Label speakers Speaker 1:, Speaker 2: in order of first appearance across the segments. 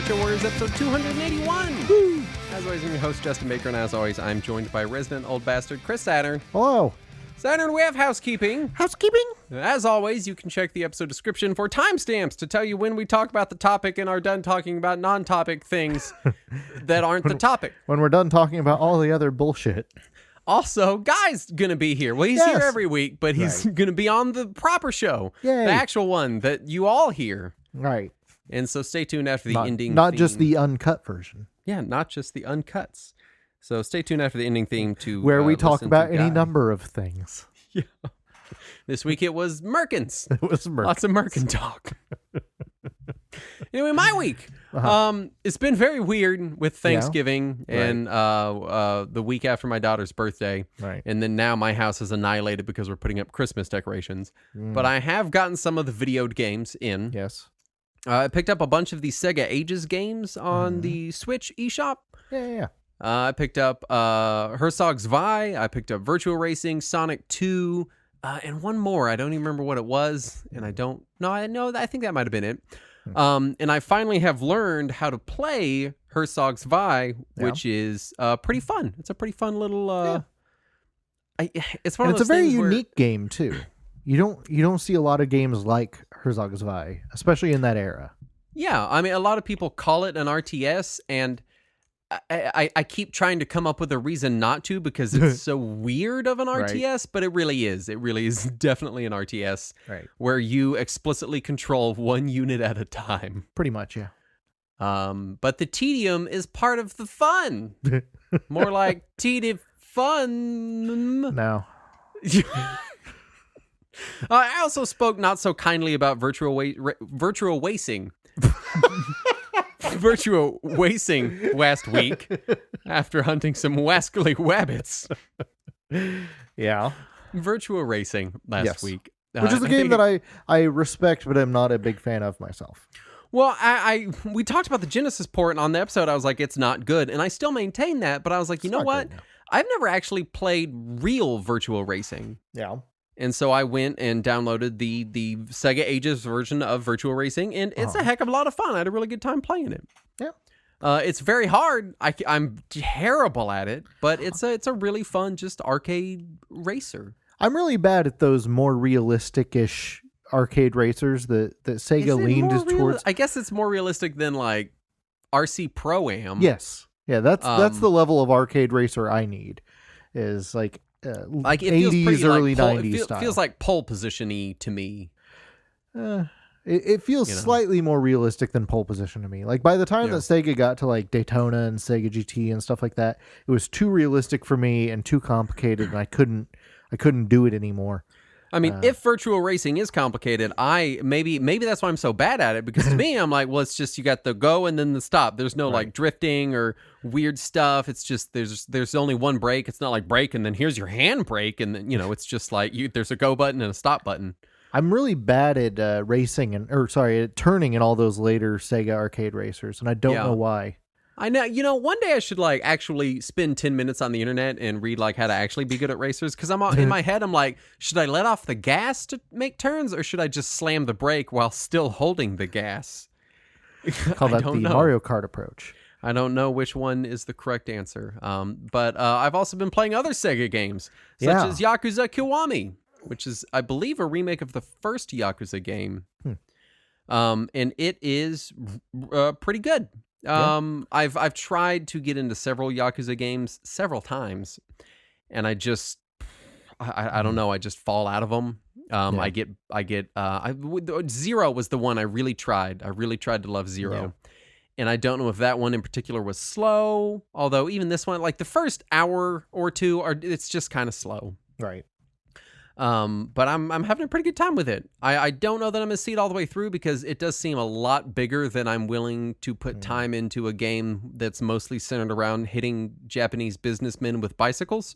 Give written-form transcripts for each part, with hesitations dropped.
Speaker 1: Retro Warriors episode 281.
Speaker 2: Woo.
Speaker 1: As always, I'm your host, Justin Baker, and as always, I'm joined by resident old bastard, Chris Saturn.
Speaker 2: Hello.
Speaker 1: Saturn, we have housekeeping.
Speaker 2: Housekeeping?
Speaker 1: As always, you can check the episode description for timestamps to tell you when we talk about the topic and are done talking about non-topic things that aren't the topic.
Speaker 2: When we're done talking about all the other bullshit.
Speaker 1: Also, Guy's going to be here. Well, he's here every week, but he's going to be on the proper show.
Speaker 2: Yay.
Speaker 1: The actual one that you all hear.
Speaker 2: Right.
Speaker 1: And so stay tuned after the ending
Speaker 2: Not
Speaker 1: theme.
Speaker 2: just the uncut version.
Speaker 1: Yeah, not just the uncuts. So stay tuned after the ending theme to
Speaker 2: where we talk
Speaker 1: listen
Speaker 2: about
Speaker 1: to
Speaker 2: any
Speaker 1: Guy.
Speaker 2: number of things.
Speaker 1: Yeah. This week it was Merkins.
Speaker 2: It was
Speaker 1: Lots of Merkin talk. Anyway, my week. It's been very weird with Thanksgiving and the week after my daughter's birthday.
Speaker 2: Right.
Speaker 1: And then now my house is annihilated because we're putting up Christmas decorations. But I have gotten some of the videoed games in.
Speaker 2: Yes.
Speaker 1: I picked up a bunch of the Sega Ages games on the Switch eShop.
Speaker 2: Yeah.
Speaker 1: I picked up Herzog's Vi. I picked up Virtual Racing, Sonic 2, and one more. I don't even remember what it was, and I think that might have been it. And I finally have learned how to play Herzog's Vi, which is pretty fun. It's a pretty fun little. It's one of those
Speaker 2: it's a very
Speaker 1: things
Speaker 2: unique game too. You don't see a lot of games like Herzog's Vi, especially in that era.
Speaker 1: Yeah, I mean, a lot of people call it an RTS, and I keep trying to come up with a reason not to because it's so weird of an RTS, but it really is. It really is definitely an RTS, where you explicitly control one unit at a time.
Speaker 2: Pretty much, yeah.
Speaker 1: But the tedium is part of the fun. More like tedium fun.
Speaker 2: No.
Speaker 1: I also spoke not so kindly about virtual racing. Virtual racing last week after hunting some wascally wabbits.
Speaker 2: Yeah.
Speaker 1: Virtual racing last week.
Speaker 2: Which is a game that I respect, but I'm not a big fan of myself.
Speaker 1: Well, we talked about the Genesis port, and on the episode, I was like, it's not good. And I still maintain that, but I was like, you know what? I've never actually played real virtual racing.
Speaker 2: Yeah.
Speaker 1: And so I went and downloaded the Sega Ages version of Virtual Racing, and it's a heck of a lot of fun. I had a really good time playing it.
Speaker 2: Yeah.
Speaker 1: It's very hard. I'm terrible at it, but it's a really fun just arcade racer.
Speaker 2: I'm really bad at those more realistic-ish arcade racers that Sega leaned towards.
Speaker 1: I guess it's more realistic than like RC Pro-Am.
Speaker 2: Yes. Yeah, that's the level of arcade racer I need. Is like it 80s,
Speaker 1: feels
Speaker 2: early
Speaker 1: like
Speaker 2: 90s style.
Speaker 1: It feels like pole position-y to me.
Speaker 2: It feels slightly more realistic than pole position to me. Like by the time that Sega got to like Daytona and Sega GT and stuff like that, it was too realistic for me and too complicated, and I couldn't do it anymore.
Speaker 1: I mean, if virtual racing is complicated, maybe that's why I'm so bad at it, because to me, I'm like, well, it's just you got the go and then the stop. There's no like drifting or weird stuff. It's just there's only one brake. It's not like brake and then here's your hand brake, and then it's just like there's a go button and a stop button.
Speaker 2: I'm really bad at at turning in all those later Sega arcade racers, and I don't know why.
Speaker 1: I know. One day I should like actually spend 10 minutes on the internet and read like how to actually be good at racers. Because I'm in my head, I'm like, should I let off the gas to make turns, or should I just slam the brake while still holding the gas?
Speaker 2: Call that the Mario Kart approach.
Speaker 1: I don't know which one is the correct answer. But I've also been playing other Sega games, such as Yakuza Kiwami, which is, I believe, a remake of the first Yakuza game. And it is pretty good. I've tried to get into several Yakuza games several times, and I just I don't know, I just fall out of them. Zero was the one I really tried. I really tried to love Zero. And I don't know if that one in particular was slow, although even this one, like the first hour or two it's just kind of slow.
Speaker 2: Right.
Speaker 1: But I'm having a pretty good time with it. I don't know that I'm going to see it all the way through because it does seem a lot bigger than I'm willing to put time into a game that's mostly centered around hitting Japanese businessmen with bicycles.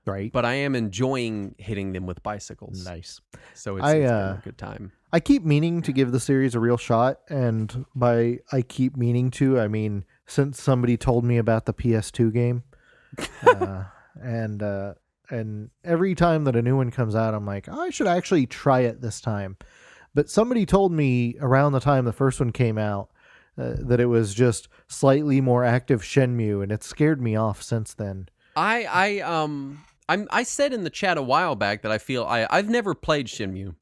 Speaker 2: Right.
Speaker 1: But I am enjoying hitting them with bicycles.
Speaker 2: Nice.
Speaker 1: So it's been a good time.
Speaker 2: I keep meaning to give the series a real shot, and by I keep meaning to, I mean since somebody told me about the PS2 game. And every time that a new one comes out, I'm like, I should actually try it this time. But somebody told me around the time the first one came out that it was just slightly more active Shenmue, and it scared me off since then.
Speaker 1: I said in the chat a while back that I feel I've never played Shenmue,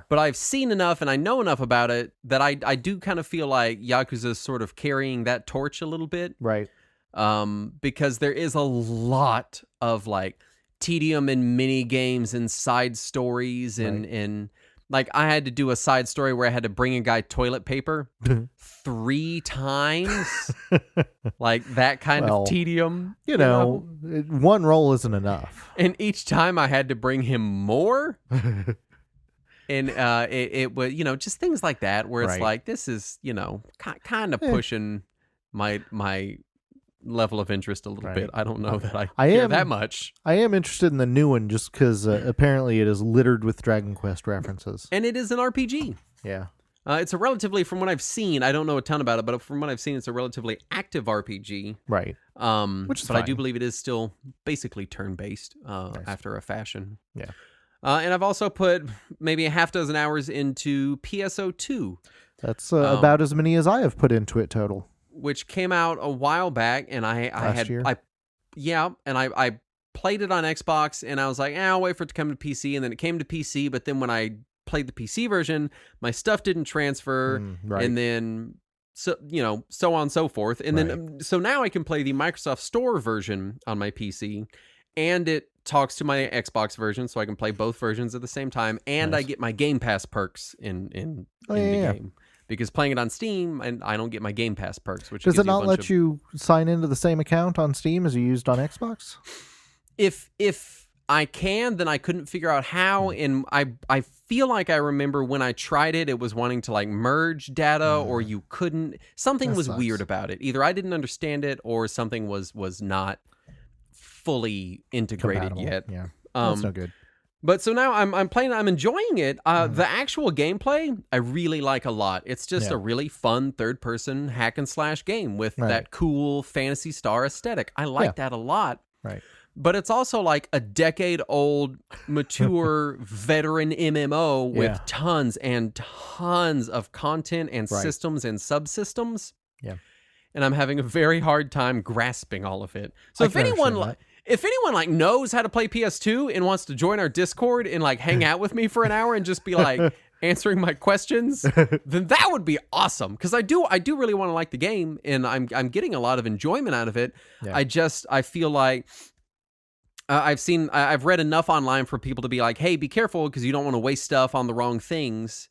Speaker 1: but I've seen enough and I know enough about it that I do kind of feel like Yakuza's sort of carrying that torch a little bit.
Speaker 2: Right.
Speaker 1: Because there is a lot of like tedium and mini games and side stories and like I had to do a side story where I had to bring a guy toilet paper 3 times. Like that kind of tedium.
Speaker 2: You know, one roll isn't enough.
Speaker 1: And each time I had to bring him more. And it was, just things like that where it's like, this is, kind of pushing my level of interest a little bit. I don't know that I care that much.
Speaker 2: I am interested in the new one just because apparently it is littered with Dragon Quest references.
Speaker 1: And it is an RPG.
Speaker 2: Yeah.
Speaker 1: It's a relatively, from what I've seen, I don't know a ton about it, but from what I've seen, it's a relatively active RPG.
Speaker 2: Right.
Speaker 1: Which is fine. I do believe it is still basically turn-based after a fashion.
Speaker 2: Yeah.
Speaker 1: And I've also put maybe a half dozen hours into PSO2.
Speaker 2: That's about as many as I have put into it total.
Speaker 1: Which came out a while back, and I played it on Xbox, and I was like, I'll wait for it to come to PC, and then it came to PC, but then when I played the PC version, my stuff didn't transfer, and then so on and so forth, and then so now I can play the Microsoft Store version on my PC, and it talks to my Xbox version, so I can play both versions at the same time, and I get my Game Pass perks in the game. Because playing it on Steam, and I don't get my Game Pass perks. Which
Speaker 2: does it not let you sign into the same account on Steam as you used on Xbox?
Speaker 1: If I can, then I couldn't figure out how. And I feel like I remember when I tried it, it was wanting to like merge data, or you couldn't. Something was weird about it. Either I didn't understand it, or something was not fully integrated yet.
Speaker 2: Yeah, that's no good.
Speaker 1: But so now I'm playing. I'm enjoying it. The actual gameplay I really like a lot. It's just a really fun third-person hack and slash game with that cool Phantasy Star aesthetic. I like that a lot.
Speaker 2: Right.
Speaker 1: But it's also like a decade-old, mature, veteran MMO with tons and tons of content and systems and subsystems.
Speaker 2: Yeah.
Speaker 1: And I'm having a very hard time grasping all of it. So if anyone like knows how to play PS2 and wants to join our Discord and like hang out with me for an hour and just be like answering my questions, then that would be awesome. Because I do really want to like the game, and I'm getting a lot of enjoyment out of it. Yeah. I feel like I've read enough online for people to be like, hey, be careful because you don't want to waste stuff on the wrong things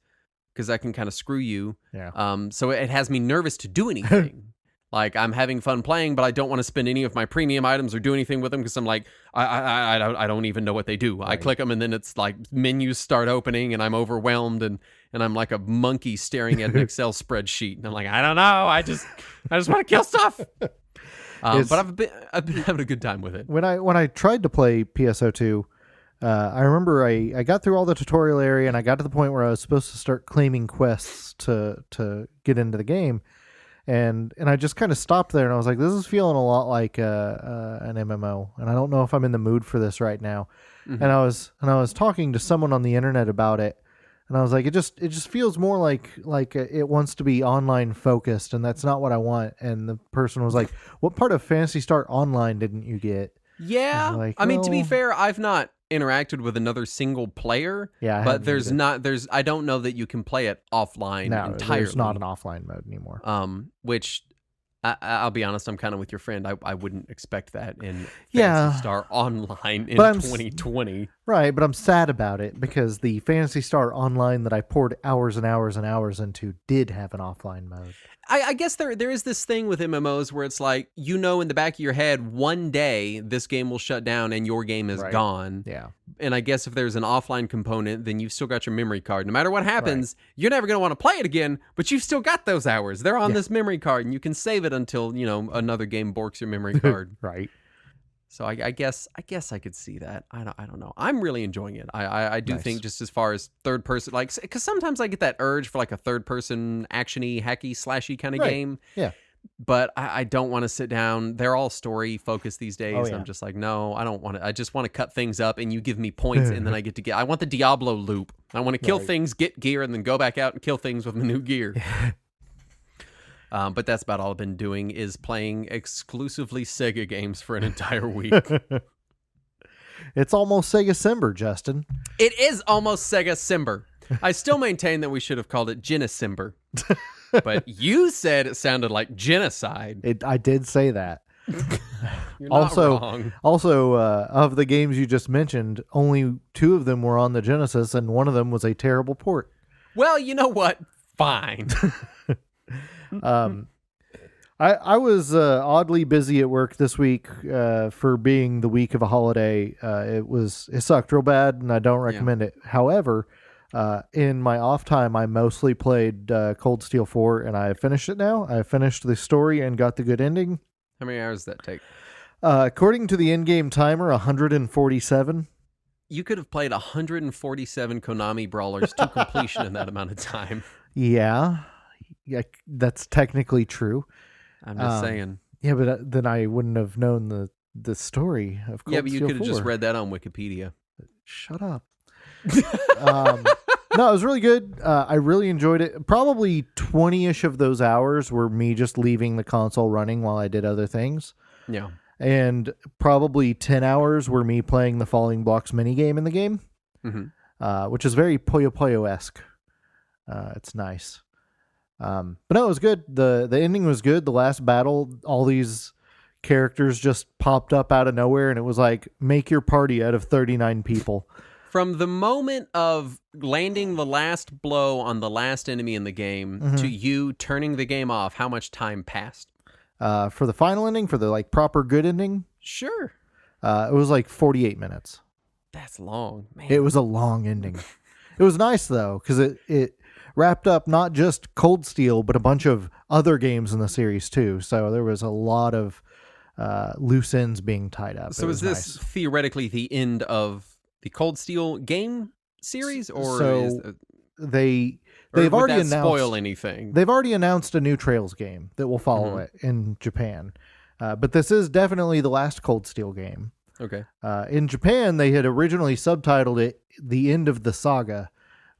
Speaker 1: because that can kind of screw you.
Speaker 2: Yeah.
Speaker 1: So it has me nervous to do anything. Like, I'm having fun playing, but I don't want to spend any of my premium items or do anything with them because I'm like, I don't even know what they do. Right. I click them, and then it's like menus start opening, and I'm overwhelmed, and I'm like a monkey staring at an Excel spreadsheet, and I'm like, I don't know. I just want to kill stuff. But I've been having a good time with it.
Speaker 2: When I tried to play PSO2, I remember I got through all the tutorial area, and I got to the point where I was supposed to start claiming quests to get into the game. And I just kind of stopped there, and I was like, this is feeling a lot like an MMO, and I don't know if I'm in the mood for this right now. Mm-hmm. And I was talking to someone on the internet about it, and I was like, it just feels more like it wants to be online focused, and that's not what I want. And the person was like, what part of Phantasy Star Online didn't you get?
Speaker 1: Yeah, like, I mean, to be fair, I've not interacted with another single player.
Speaker 2: Yeah,
Speaker 1: but I don't know that you can play it offline entirely.
Speaker 2: There's not an offline mode anymore.
Speaker 1: Which I'll be honest, I'm kind of with your friend. I wouldn't expect that in Phantasy Star Online in 2020.
Speaker 2: Right, but I'm sad about it because the Phantasy Star Online that I poured hours and hours and hours into did have an offline mode.
Speaker 1: I guess there is this thing with MMOs where it's like, in the back of your head, one day this game will shut down and your game is gone.
Speaker 2: Yeah.
Speaker 1: And I guess if there's an offline component, then you've still got your memory card. No matter what happens, you're never going to want to play it again, but you've still got those hours. They're on this memory card, and you can save it until, another game borks your memory card.
Speaker 2: Right.
Speaker 1: So I guess I could see that. I don't know. I'm really enjoying it. I do think just as far as third person, like, because sometimes I get that urge for like a third person actiony, hacky, slashy kind of game.
Speaker 2: Yeah.
Speaker 1: But I don't want to sit down. They're all story focused these days. I'm just like, no, I don't want to. I just want to cut things up, and you give me points, and then I get to I want the Diablo loop. I want to kill things, get gear, and then go back out and kill things with my new gear. But that's about all I've been doing is playing exclusively Sega games for an entire week.
Speaker 2: It's almost Sega Simber, Justin.
Speaker 1: It is almost Sega Simber. I still maintain that we should have called it Genesimber. But you said it sounded like genocide.
Speaker 2: I did say that.
Speaker 1: You're not wrong.
Speaker 2: Also, of the games you just mentioned, only 2 of them were on the Genesis, and one of them was a terrible port.
Speaker 1: Well, you know what? Fine.
Speaker 2: I was oddly busy at work this week for being the week of a holiday. It sucked real bad, and I don't recommend it. However, in my off time, I mostly played Cold Steel 4, and I finished it now. I finished the story and got the good ending.
Speaker 1: How many hours does that take?
Speaker 2: According to the in-game timer, 147.
Speaker 1: You could have played 147 Konami brawlers to completion in that amount of time.
Speaker 2: Yeah, that's technically true.
Speaker 1: I'm just saying.
Speaker 2: Yeah, but then I wouldn't have known the story of Cold Steel 4.
Speaker 1: Yeah, but you could have just read that on Wikipedia.
Speaker 2: Shut up. No, it was really good. I really enjoyed it. Probably 20-ish of those hours were me just leaving the console running while I did other things.
Speaker 1: Yeah.
Speaker 2: And probably 10 hours were me playing the Falling Blocks minigame in the game, which is very Puyo Puyo-esque. It's nice. But no, it was good. The ending was good. The last battle, all these characters just popped up out of nowhere, and it was like, make your party out of 39 people.
Speaker 1: From the moment of landing the last blow on the last enemy in the game to you turning the game off, how much time passed?
Speaker 2: For the final ending, for the proper good ending?
Speaker 1: Sure.
Speaker 2: It was 48 minutes.
Speaker 1: That's long, man.
Speaker 2: It was a long ending. It was nice, though, because it wrapped up not just Cold Steel, but a bunch of other games in the series, too. So there was a lot of loose ends being tied up.
Speaker 1: So is this theoretically the end of the Cold Steel game series, or
Speaker 2: they've already announced
Speaker 1: spoil anything?
Speaker 2: They've already announced a new Trails game that will follow it in Japan, but this is definitely the last Cold Steel game.
Speaker 1: Okay.
Speaker 2: In Japan, they had originally subtitled it "The End of the Saga,"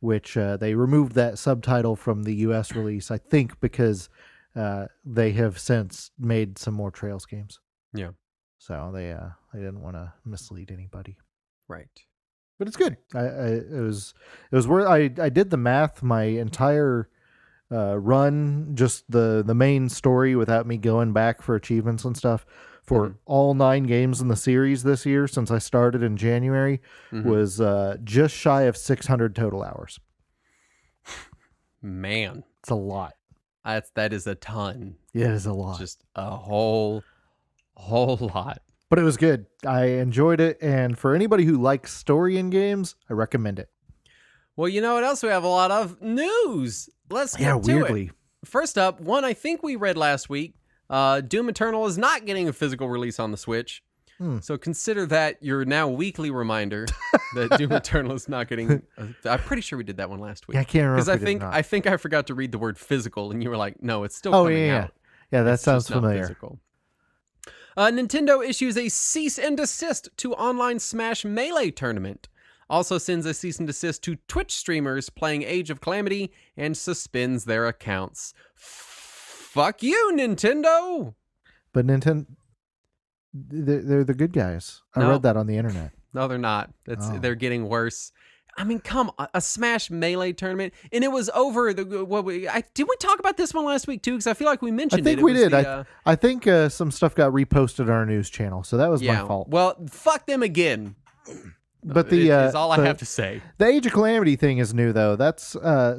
Speaker 2: which they removed that subtitle from the U.S. release, I think, because they have since made some more Trails games.
Speaker 1: Yeah.
Speaker 2: So they didn't want to mislead anybody.
Speaker 1: Right.
Speaker 2: But it's good. It was worth. I did the math. My entire run, just the main story, without me going back for achievements and stuff, for all 9 games in the series this year since I started in January, was just shy of 600 total hours.
Speaker 1: Man,
Speaker 2: it's a lot.
Speaker 1: That is a ton.
Speaker 2: Yeah, it is a lot.
Speaker 1: Just a whole lot.
Speaker 2: But it was good. I enjoyed it, and for anybody who likes story in games, I recommend it.
Speaker 1: Well, you know what else we have a lot of? News. Let's get to it. First up, one I think we read last week. Doom Eternal is not getting a physical release on the Switch. So consider that your now weekly reminder that Doom Eternal is not getting... I'm pretty sure we did that one last week.
Speaker 2: Yeah, I can't remember.
Speaker 1: Because I think I forgot to read the word physical, and you were like, no, it's still coming out.
Speaker 2: Yeah, that sounds familiar.
Speaker 1: Physical. Nintendo issues a cease and desist to online Smash Melee tournament. Also sends a cease and desist to Twitch streamers playing Age of Calamity and suspends their accounts. Fuck you, Nintendo!
Speaker 2: But Nintendo, they're the good guys. I read that on the internet.
Speaker 1: No, they're not. They're getting worse. I mean, come on, a Smash Melee tournament, and it was over. Did we talk about this one last week too? Because I feel like we mentioned it.
Speaker 2: I think we did. I think some stuff got reposted on our news channel, so that was my fault.
Speaker 1: Well, fuck them again.
Speaker 2: But
Speaker 1: is all I have to say.
Speaker 2: The Age of Calamity thing is new, though. That's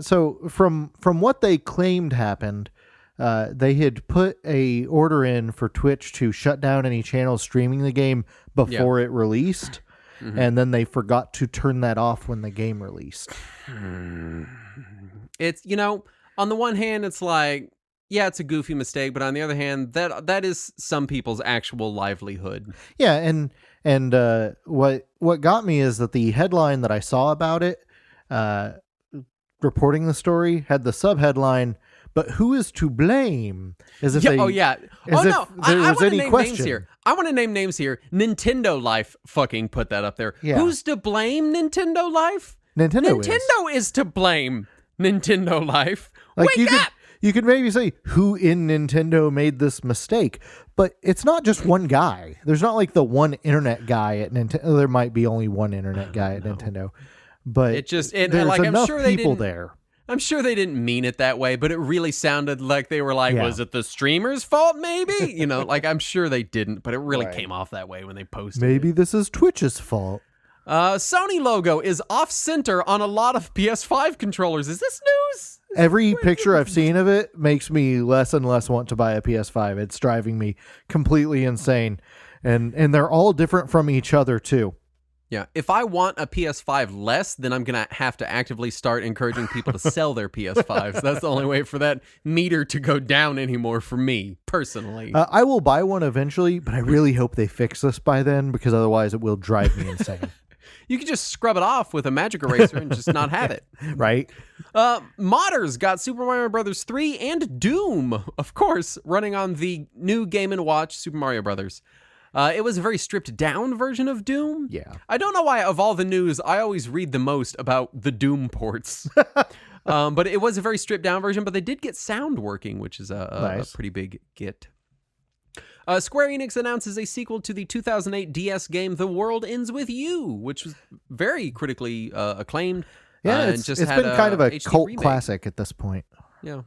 Speaker 2: so from what they claimed happened. They had put a order in for Twitch to shut down any channels streaming the game before it released. And then they forgot to turn that off when the game released.
Speaker 1: It's, on the one hand, it's like, yeah, it's a goofy mistake, but on the other hand, that is some people's actual livelihood.
Speaker 2: Yeah, and what got me is that the headline that I saw about it, reporting the story, had the subheadline, "But who is to blame?" As if
Speaker 1: I want to name
Speaker 2: question.
Speaker 1: Names here. I want to name names here. Nintendo Life fucking put that up there.
Speaker 2: Yeah.
Speaker 1: Who's to blame? Nintendo Life?
Speaker 2: Nintendo
Speaker 1: is to blame. Nintendo Life.
Speaker 2: Like
Speaker 1: Wake up!
Speaker 2: you could maybe say who in Nintendo made this mistake, but it's not just one guy. There's not like the one internet guy at Nintendo. There might be only one internet guy at Nintendo, but there's enough
Speaker 1: I'm sure
Speaker 2: people there.
Speaker 1: I'm sure they didn't mean it that way, but it really sounded like they were like, was it the streamer's fault maybe? Like I'm sure they didn't, but it really came off that way when they posted
Speaker 2: Maybe this is Twitch's fault.
Speaker 1: Sony logo is off-center on a lot of PS5 controllers. Is this news?
Speaker 2: Every picture I've seen of it makes me less and less want to buy a PS5. It's driving me completely insane. And they're all different from each other, too.
Speaker 1: Yeah, if I want a PS5 less, then I'm going to have to actively start encouraging people to sell their PS5s. That's the only way for that meter to go down anymore for me, personally.
Speaker 2: I will buy one eventually, but I really hope they fix this by then, because otherwise it will drive me insane.
Speaker 1: You could just scrub it off with a magic eraser and just not have it.
Speaker 2: Right?
Speaker 1: Modders got Super Mario Bros. 3 and Doom, of course, running on the new Game & Watch Super Mario Bros. It was a very stripped-down version of Doom.
Speaker 2: Yeah.
Speaker 1: I don't know why, of all the news, I always read the most about the Doom ports. But it was a very stripped-down version, but they did get sound working, which is a pretty big get. Square Enix announces a sequel to the 2008 DS game The World Ends With You, which was very critically acclaimed.
Speaker 2: Yeah, it's been kind of a HD cult remake. Classic at this point.
Speaker 1: Yeah.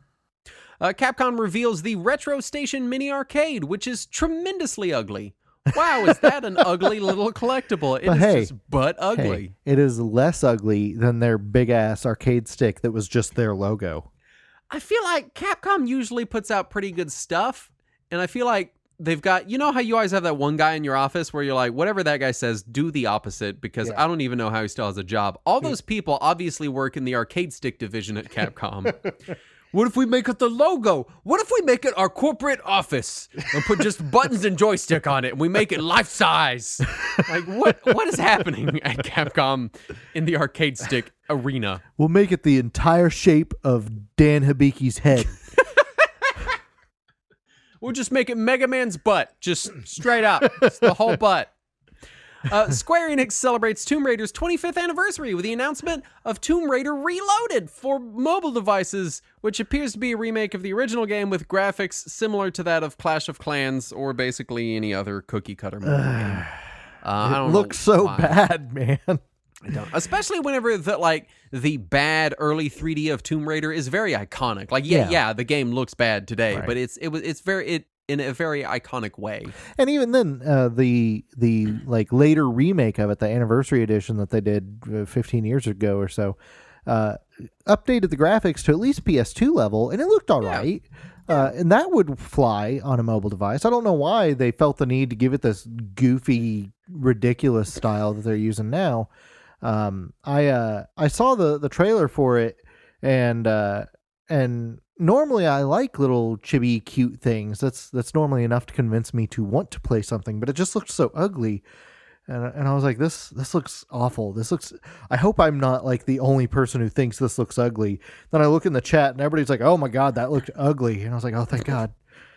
Speaker 1: Capcom reveals the Retro Station Mini Arcade, which is tremendously ugly. Wow, is that an ugly little collectible? It is just butt ugly.
Speaker 2: It is less ugly than their big-ass arcade stick that was just their logo.
Speaker 1: I feel like Capcom usually puts out pretty good stuff, and I feel like they've got, how you always have that one guy in your office where you're like, whatever that guy says, do the opposite, because I don't even know how he still has a job. All those people obviously work in the arcade stick division at Capcom. What if we make it the logo? What if we make it our corporate office and put just buttons and joystick on it and we make it life size? Like, what is happening at Capcom in the arcade stick arena?
Speaker 2: We'll make it the entire shape of Dan Hibiki's head.
Speaker 1: We'll just make it Mega Man's butt, just straight up. It's the whole butt. Square Enix celebrates Tomb Raider's 25th anniversary with the announcement of Tomb Raider Reloaded for mobile devices, which appears to be a remake of the original game with graphics similar to that of Clash of Clans or basically any other cookie-cutter mobile game.
Speaker 2: It looks so bad, man.
Speaker 1: I don't. Especially whenever the bad early 3D of Tomb Raider is very iconic. Like, yeah, the game looks bad today, but it's in a very iconic way. And
Speaker 2: even then, the later remake of it, the anniversary edition that they did 15 years ago or so, updated the graphics to at least PS2 level, and it looked all right. And that would fly on a mobile device. I don't know why they felt the need to give it this goofy, ridiculous style that they're using now. I saw the trailer for it, and normally I like little chibi cute things. That's normally enough to convince me to want to play something, but it just looked so ugly. And I was like, this looks awful. I hope I'm not like the only person who thinks this looks ugly. Then I look in the chat and everybody's like, oh my God, that looked ugly. And I was like, oh, thank God.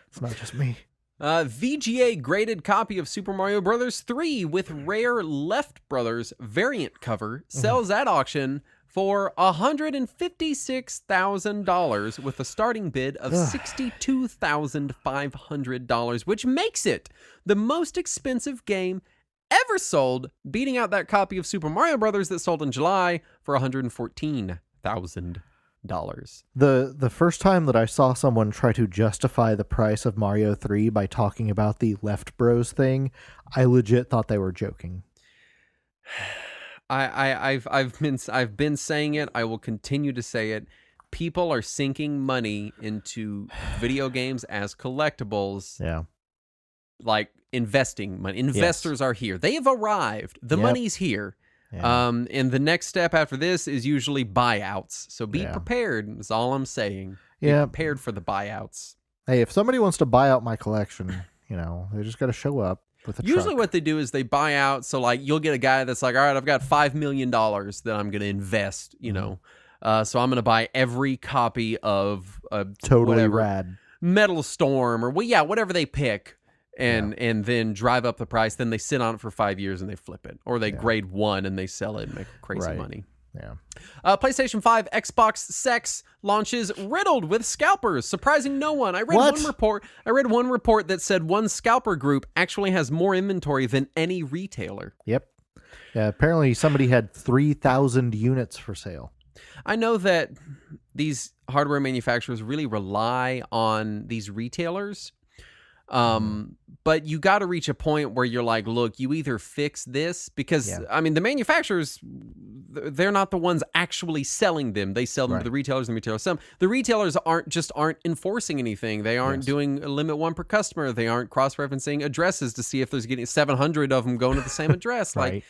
Speaker 2: It's not just me.
Speaker 1: VGA graded copy of Super Mario Bros. 3 with rare Left Brothers variant cover sells at auction for $156,000 with a starting bid of $62,500, which makes it the most expensive game ever sold, beating out that copy of Super Mario Bros. That sold in July for $114,000.
Speaker 2: The first time that I saw someone try to justify the price of Mario 3 by talking about the Left Bros thing, I legit thought they were joking.
Speaker 1: I've been saying it. I will continue to say it. People are sinking money into video games as collectibles.
Speaker 2: Yeah.
Speaker 1: Like investing money. Investors are here. They have arrived. The money's here. Yeah. And the next step after this is usually buyouts. So be prepared, is all I'm saying. Be prepared for the buyouts.
Speaker 2: Hey, if somebody wants to buy out my collection, they just got to show up with a
Speaker 1: Usually
Speaker 2: truck.
Speaker 1: What they do is they buy out. So like you'll get a guy that's like, all right, I've got $5 million that I'm going to invest, so I'm going to buy every copy of
Speaker 2: totally rad
Speaker 1: Metal Storm or whatever they pick. And then drive up the price. Then they sit on it for 5 years and they flip it, or they grade one and they sell it and make crazy money.
Speaker 2: Yeah.
Speaker 1: PlayStation 5 Xbox Sex launches riddled with scalpers, surprising no one. I read one report that said one scalper group actually has more inventory than any retailer.
Speaker 2: Yep. Yeah, apparently somebody had 3,000 units for sale.
Speaker 1: I know that these hardware manufacturers really rely on these retailers. But you got to reach a point where you're like, look, you either fix this because, I mean, the manufacturers, they're not the ones actually selling them. They sell them to the retailers and the retailers sell them. The retailers aren't enforcing anything. They aren't doing a limit one per customer. They aren't cross-referencing addresses to see if there's getting 700 of them going to the same address. Like,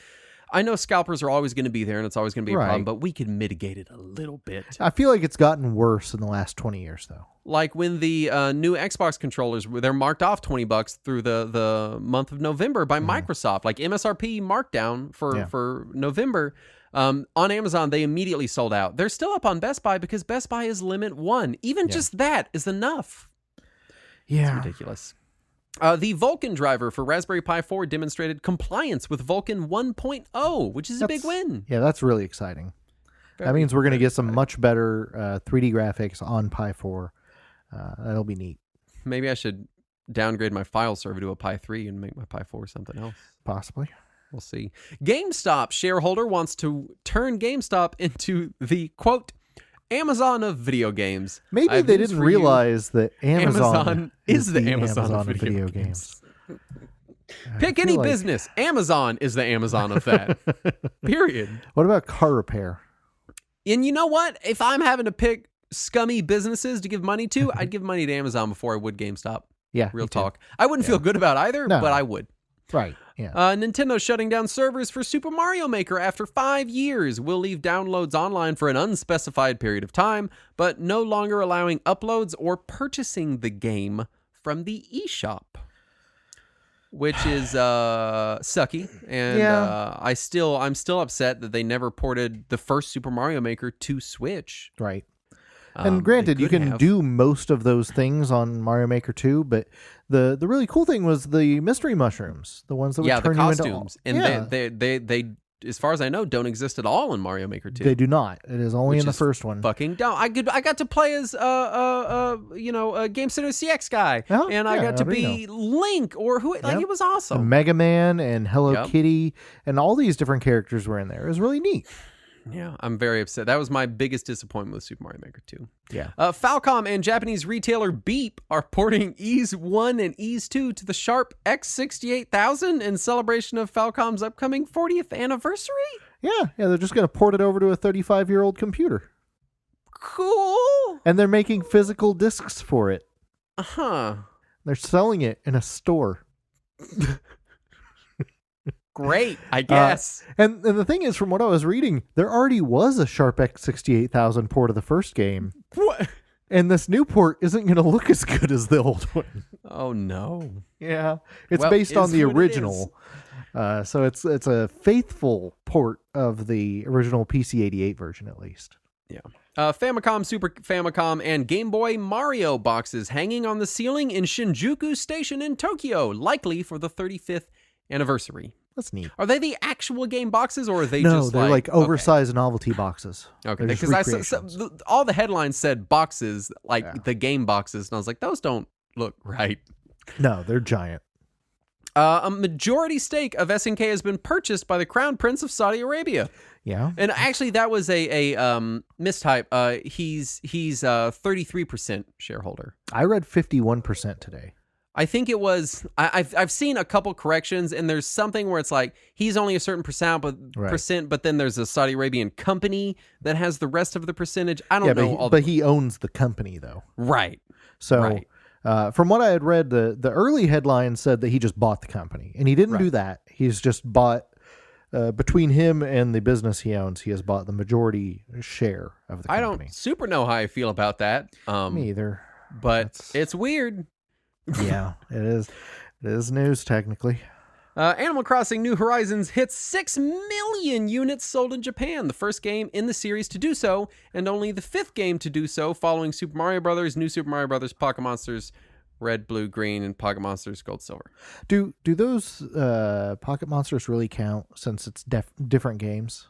Speaker 1: I know scalpers are always going to be there and it's always going to be a problem, but we can mitigate it a little bit.
Speaker 2: I feel like it's gotten worse in the last 20 years, though.
Speaker 1: Like when the new Xbox controllers, they're marked off $20 through the month of November by Microsoft. Like MSRP markdown for November. On Amazon, they immediately sold out. They're still up on Best Buy because Best Buy is limit one. Even just that is enough.
Speaker 2: Yeah.
Speaker 1: It's ridiculous. The Vulkan driver for Raspberry Pi 4 demonstrated compliance with Vulkan 1.0, which is a big win.
Speaker 2: Yeah, that's really exciting. That means we're going to get some much better 3D graphics on Pi 4. That'll be neat.
Speaker 1: Maybe I should downgrade my file server to a Pi 3 and make my Pi 4 something else.
Speaker 2: Possibly.
Speaker 1: We'll see. GameStop shareholder wants to turn GameStop into the, quote, Amazon of video games.
Speaker 2: Maybe they didn't realize that Amazon
Speaker 1: is the Amazon of video games. Pick any business. Amazon is the Amazon of that. Period.
Speaker 2: What about car repair?
Speaker 1: And you know what? If I'm having to pick scummy businesses to give money to, I'd give money to Amazon before I would GameStop.
Speaker 2: Yeah.
Speaker 1: Real talk. I wouldn't feel good about either, but I would.
Speaker 2: Right. Yeah.
Speaker 1: Nintendo shutting down servers for Super Mario Maker after 5 years. Will leave downloads online for an unspecified period of time, but no longer allowing uploads or purchasing the game from the eShop, which is sucky. And I'm still upset that they never ported the first Super Mario Maker to Switch.
Speaker 2: Right. And granted, you can do most of those things on Mario Maker 2, but the really cool thing was the mystery mushrooms, the ones that would turn
Speaker 1: the
Speaker 2: you
Speaker 1: costumes,
Speaker 2: into
Speaker 1: and they as far as I know, don't exist at all in Mario Maker 2.
Speaker 2: They do not. It is only in the first one.
Speaker 1: Fucking dumb. I got to play as a Game Center CX guy, and I got to be Link or who. Like it was awesome.
Speaker 2: And Mega Man and Hello Kitty and all these different characters were in there. It was really neat.
Speaker 1: Yeah, I'm very upset. That was my biggest disappointment with Super Mario Maker 2.
Speaker 2: Yeah.
Speaker 1: Falcom and Japanese retailer Beep are porting Ease 1 and Ease 2 to the Sharp X68000 in celebration of Falcom's upcoming 40th anniversary?
Speaker 2: Yeah, they're just going to port it over to a 35-year-old computer.
Speaker 1: Cool.
Speaker 2: And they're making physical discs for it.
Speaker 1: Uh-huh.
Speaker 2: They're selling it in a store.
Speaker 1: Great, I guess.
Speaker 2: And the thing is, from what I was reading, there already was a Sharp X68000 port of the first game.
Speaker 1: What?
Speaker 2: And this new port isn't going to look as good as the old one.
Speaker 1: Oh, no.
Speaker 2: Yeah. It's based on the original. So it's a faithful port of the original PC-88 version, at least.
Speaker 1: Yeah. Famicom, Super Famicom, and Game Boy Mario boxes hanging on the ceiling in Shinjuku Station in Tokyo, likely for the 35th anniversary.
Speaker 2: That's neat.
Speaker 1: Are they the actual game boxes, or are they
Speaker 2: just they're like oversized novelty boxes.
Speaker 1: Okay, because all the headlines said boxes, like the game boxes, and I was like, those don't look right.
Speaker 2: No, they're giant.
Speaker 1: A majority stake of SNK has been purchased by the Crown Prince of Saudi Arabia.
Speaker 2: Yeah,
Speaker 1: and actually that was a mistype. He's 33% shareholder.
Speaker 2: I read 51% today.
Speaker 1: I think it was. I've seen a couple corrections, and there's something where it's like he's only a certain percent, but then there's a Saudi Arabian company that has the rest of the percentage. I don't know.
Speaker 2: But he owns the company, though.
Speaker 1: Right.
Speaker 2: So, from what I had read, the early headline said that he just bought the company, and he didn't do that. He's just bought between him and the business he owns. He has bought the majority share of the company.
Speaker 1: I don't super know how I feel about that.
Speaker 2: Me either.
Speaker 1: But it's weird.
Speaker 2: Yeah, it is. It is news, technically.
Speaker 1: Animal Crossing New Horizons hits 6 million units sold in Japan, the first game in the series to do so, and only the 5th game to do so following Super Mario Brothers, New Super Mario Brothers, Pocket Monsters Red, Blue, Green, and Pocket Monsters Gold, Silver.
Speaker 2: Do those Pocket Monsters really count since it's different games?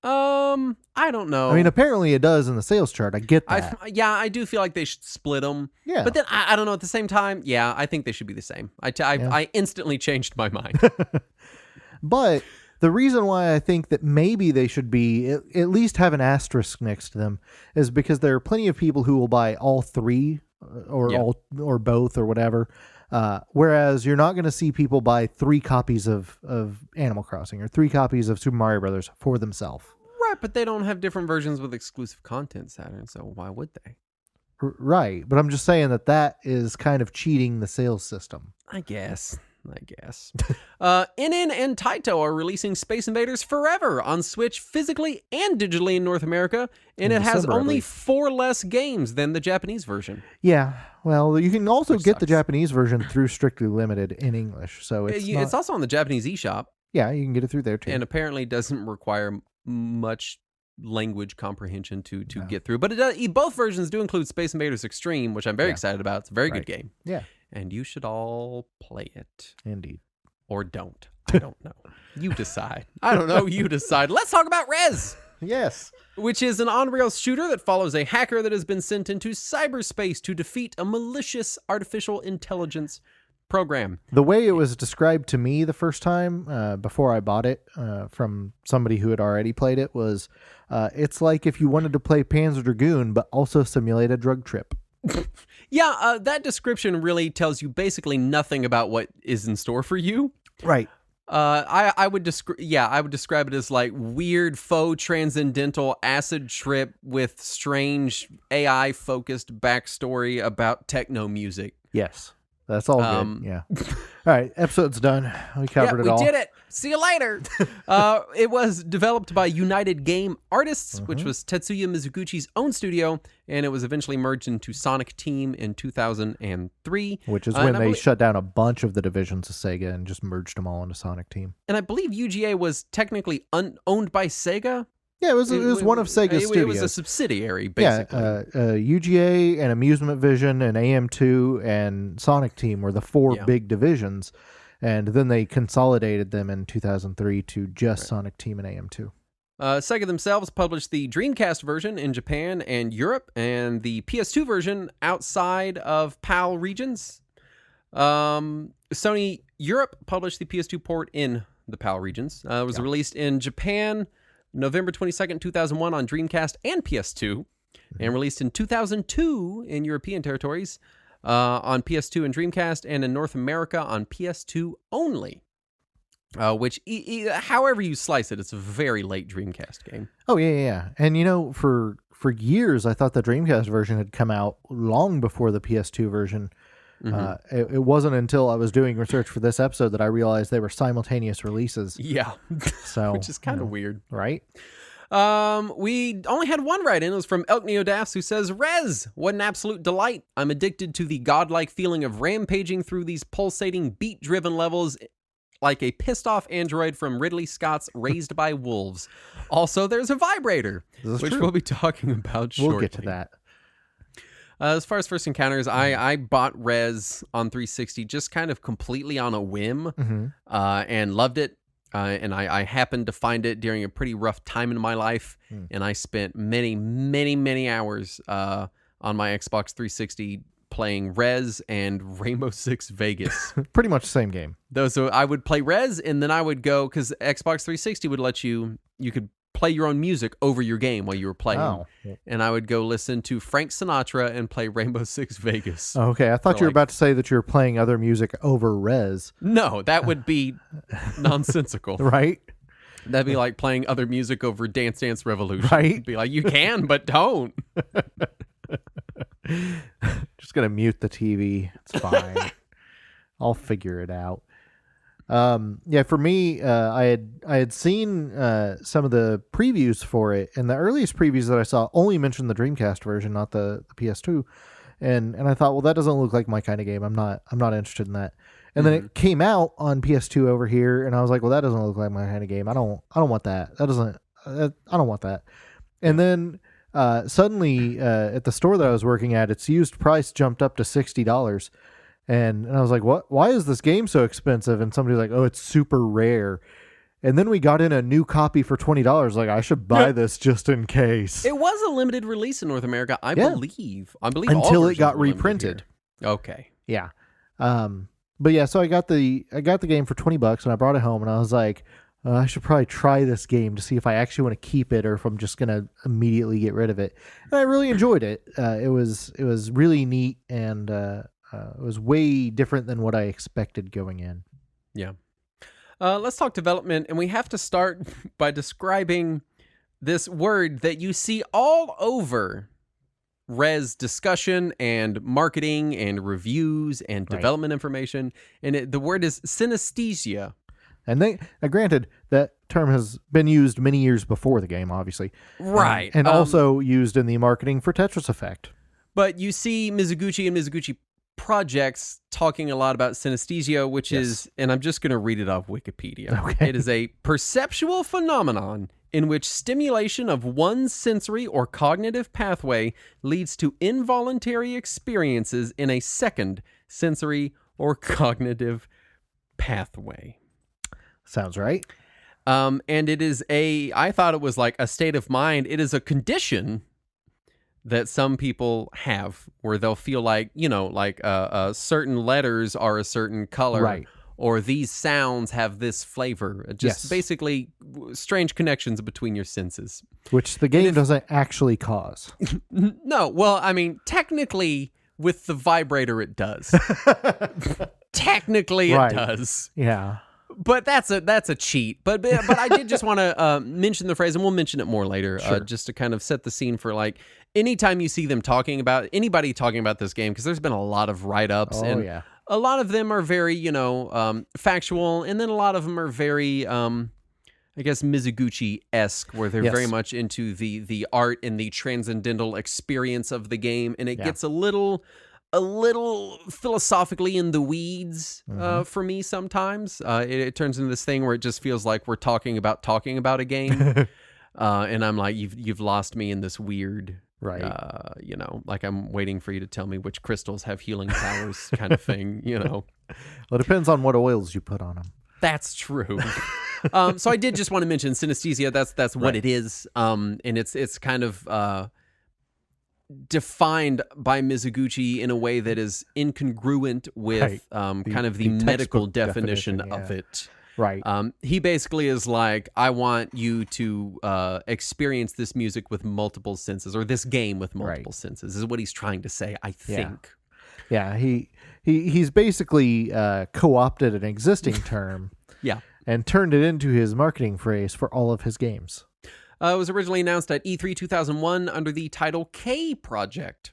Speaker 1: I don't know.
Speaker 2: I mean, apparently it does in the sales chart. I get that.
Speaker 1: I do feel like they should split them.
Speaker 2: Yeah.
Speaker 1: But then I don't know. At the same time, yeah, I think they should be the same. I instantly changed my mind.
Speaker 2: But the reason why I think that maybe they should be at least have an asterisk next to them is because there are plenty of people who will buy all three or both or whatever. Whereas you're not going to see people buy 3 copies of Animal Crossing or 3 copies of Super Mario Brothers for themselves.
Speaker 1: Right, but they don't have different versions with exclusive content, Saturn, so why would they?
Speaker 2: Right, but I'm just saying that is kind of cheating the sales system.
Speaker 1: I guess. NN and Taito are releasing Space Invaders Forever on Switch physically and digitally in North America, and it has only 4 less games than the Japanese version.
Speaker 2: Yeah, well, you can also get the Japanese version through Strictly Limited in English, so it's
Speaker 1: also on the Japanese eShop.
Speaker 2: Yeah, you can get it through there too.
Speaker 1: And apparently doesn't require much language comprehension to get through. But it does, both versions do include Space Invaders Extreme, which I'm very excited about. It's a very good game.
Speaker 2: Yeah.
Speaker 1: And you should all play it.
Speaker 2: Indeed.
Speaker 1: Or don't. I don't know. You decide. I don't know. You decide. Let's talk about REZ.
Speaker 2: Yes.
Speaker 1: Which is an on-rails shooter that follows a hacker that has been sent into cyberspace to defeat a malicious artificial intelligence program.
Speaker 2: The way it was described to me the first time before I bought it from somebody who had already played it was it's like if you wanted to play Panzer Dragoon but also simulate a drug trip.
Speaker 1: Yeah, that description really tells you basically nothing about what is in store for you.
Speaker 2: Right.
Speaker 1: I would describe it as like weird faux transcendental acid trip with strange AI focused backstory about techno music.
Speaker 2: Yes. That's all good. Yeah. All right. Episode's done. We covered it all.
Speaker 1: We did it. See you later. It was developed by United Game Artists, which was Tetsuya Mizuguchi's own studio, and it was eventually merged into Sonic Team in 2003.
Speaker 2: Which is when they shut down a bunch of the divisions of Sega and just merged them all into Sonic Team.
Speaker 1: And I believe UGA was technically owned by Sega.
Speaker 2: Yeah, it was one of Sega's studios.
Speaker 1: It was a subsidiary, basically.
Speaker 2: Yeah, UGA and Amusement Vision and AM2 and Sonic Team were the 4 big divisions, and then they consolidated them in 2003 to just Sonic Team and AM2.
Speaker 1: Sega themselves published the Dreamcast version in Japan and Europe, and the PS2 version outside of PAL regions. Sony Europe published the PS2 port in the PAL regions. It was released in Japan November 22nd, 2001 on Dreamcast and PS2, and released in 2002 in European territories on PS2 and Dreamcast, and in North America on PS2 only. Which, however you slice it, it's a very late Dreamcast game.
Speaker 2: Oh, yeah. And, for years, I thought the Dreamcast version had come out long before the PS2 version. It wasn't until I was doing research for this episode that I realized they were simultaneous releases.
Speaker 1: Yeah.
Speaker 2: So,
Speaker 1: which is kind of weird.
Speaker 2: Right?
Speaker 1: We only had one write-in. It was from Elk Neodaffs, who says, "REZ, what an absolute delight. I'm addicted to the godlike feeling of rampaging through these pulsating, beat-driven levels like a pissed-off android from Ridley Scott's Raised by Wolves. Also, there's a vibrator, which we'll be talking about shortly."
Speaker 2: We'll get to that.
Speaker 1: As far as first encounters, I bought REZ on 360 just kind of completely on a whim and loved it. And I happened to find it during a pretty rough time in my life. And I spent many, many, many hours on my Xbox 360 playing REZ and Rainbow Six Vegas.
Speaker 2: Pretty much the same game.
Speaker 1: So I would play REZ and then I would go, because Xbox 360 would let you could play your own music over your game while you were playing. Oh. And I would go listen to Frank Sinatra and play Rainbow Six Vegas.
Speaker 2: Okay, I thought you were about to say that you were playing other music over REZ.
Speaker 1: No, that would be nonsensical.
Speaker 2: Right?
Speaker 1: That'd be like playing other music over Dance Dance Revolution.
Speaker 2: Right?
Speaker 1: It'd be like, you can, but don't.
Speaker 2: Just gonna mute the TV. It's fine. I'll figure it out. For me, I had seen some of the previews for it, and the earliest previews that I saw only mentioned the Dreamcast version, not the PS2, and I thought, well, that doesn't look like my kind of game. I'm not interested in that. And then it came out on PS2 over here, and I was like, well, that doesn't look like my kind of game. I don't want that. I don't want that. And then suddenly at the store that I was working at, its used price jumped up to $60. And I was like, what? Why is this game so expensive? And somebody's like, oh, it's super rare. And then we got in a new copy for $20. Like, I should buy this just in case.
Speaker 1: It was a limited release in North America, I believe.
Speaker 2: Until it got reprinted.
Speaker 1: Okay.
Speaker 2: Yeah. But yeah, so I got the game for $20 and I brought it home and I was like, I should probably try this game to see if I actually want to keep it or if I'm just gonna immediately get rid of it. And I really enjoyed it. It was really neat and it was way different than what I expected going in.
Speaker 1: Yeah. Let's talk development, and we have to start by describing this word that you see all over REZ discussion and marketing and reviews and development information, and the word is synesthesia.
Speaker 2: And granted, that term has been used many years before the game, obviously.
Speaker 1: Right.
Speaker 2: And also used in the marketing for Tetris Effect.
Speaker 1: But you see Mizuguchi and Mizuguchi projects talking a lot about synesthesia, which is, and I'm just going to read it off Wikipedia.
Speaker 2: Okay.
Speaker 1: It is a perceptual phenomenon in which stimulation of one sensory or cognitive pathway leads to involuntary experiences in a second sensory or cognitive pathway.
Speaker 2: Sounds right.
Speaker 1: And it is I thought it was like a state of mind. It is a condition that some people have where they'll feel like, like certain letters are a certain color,
Speaker 2: right,
Speaker 1: or these sounds have this flavor. Just basically strange connections between your senses.
Speaker 2: Which the game doesn't actually cause.
Speaker 1: No, well, I mean, technically with the vibrator it does. Technically it does.
Speaker 2: Yeah.
Speaker 1: But that's a cheat. But I did just want to mention the phrase, and we'll mention it more later, just to kind of set the scene for like anytime you see them anybody talking about this game, because there's been a lot of write-ups, and a lot of them are very factual, and then a lot of them are very I guess Mizuguchi-esque, where they're very much into the art and the transcendental experience of the game, and it gets a little philosophically in the weeds for me sometimes. It turns into this thing where it just feels like we're talking about a game, and I'm like, you've lost me in this weird, like I'm waiting for you to tell me which crystals have healing powers kind of thing, Well,
Speaker 2: it depends on what oils you put on them.
Speaker 1: That's true. So I did just want to mention synesthesia. That's what it is, and it's kind of defined by Mizuguchi in a way that is incongruent with kind of the medical definition of it.
Speaker 2: Right.
Speaker 1: He basically is like, I want you to experience this music with multiple senses, or this game with multiple senses, is what he's trying to say, I think.
Speaker 2: Yeah, he's basically co-opted an existing term and turned it into his marketing phrase for all of his games.
Speaker 1: It was originally announced at E3 2001 under the title K Project.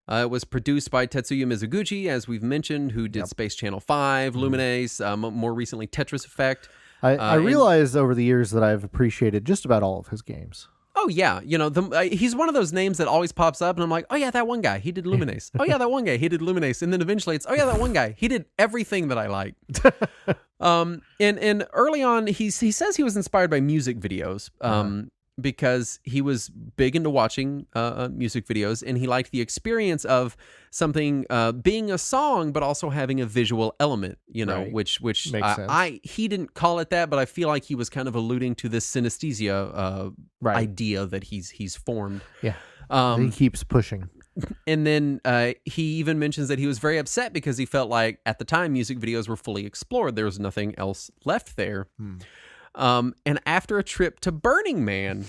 Speaker 1: It was produced by Tetsuya Mizuguchi, as we've mentioned, who did Space Channel 5, Lumines, more recently Tetris Effect.
Speaker 2: I realized over the years that I've appreciated just about all of his games.
Speaker 1: Oh, yeah. He's one of those names that always pops up, and I'm like, oh, yeah, that one guy. He did Lumines. Oh, yeah, that one guy. He did Lumines. And then eventually it's, oh, yeah, that one guy. He did everything that I like. And early on, he says he was inspired by music videos because he was big into watching music videos, and he liked the experience of something being a song, but also having a visual element, which
Speaker 2: makes sense.
Speaker 1: He didn't call it that, but I feel like he was kind of alluding to this synesthesia idea that he's formed.
Speaker 2: Yeah. He keeps pushing.
Speaker 1: And then he even mentions that he was very upset because he felt like at the time music videos were fully explored. There was nothing else left there. And after a trip to Burning Man,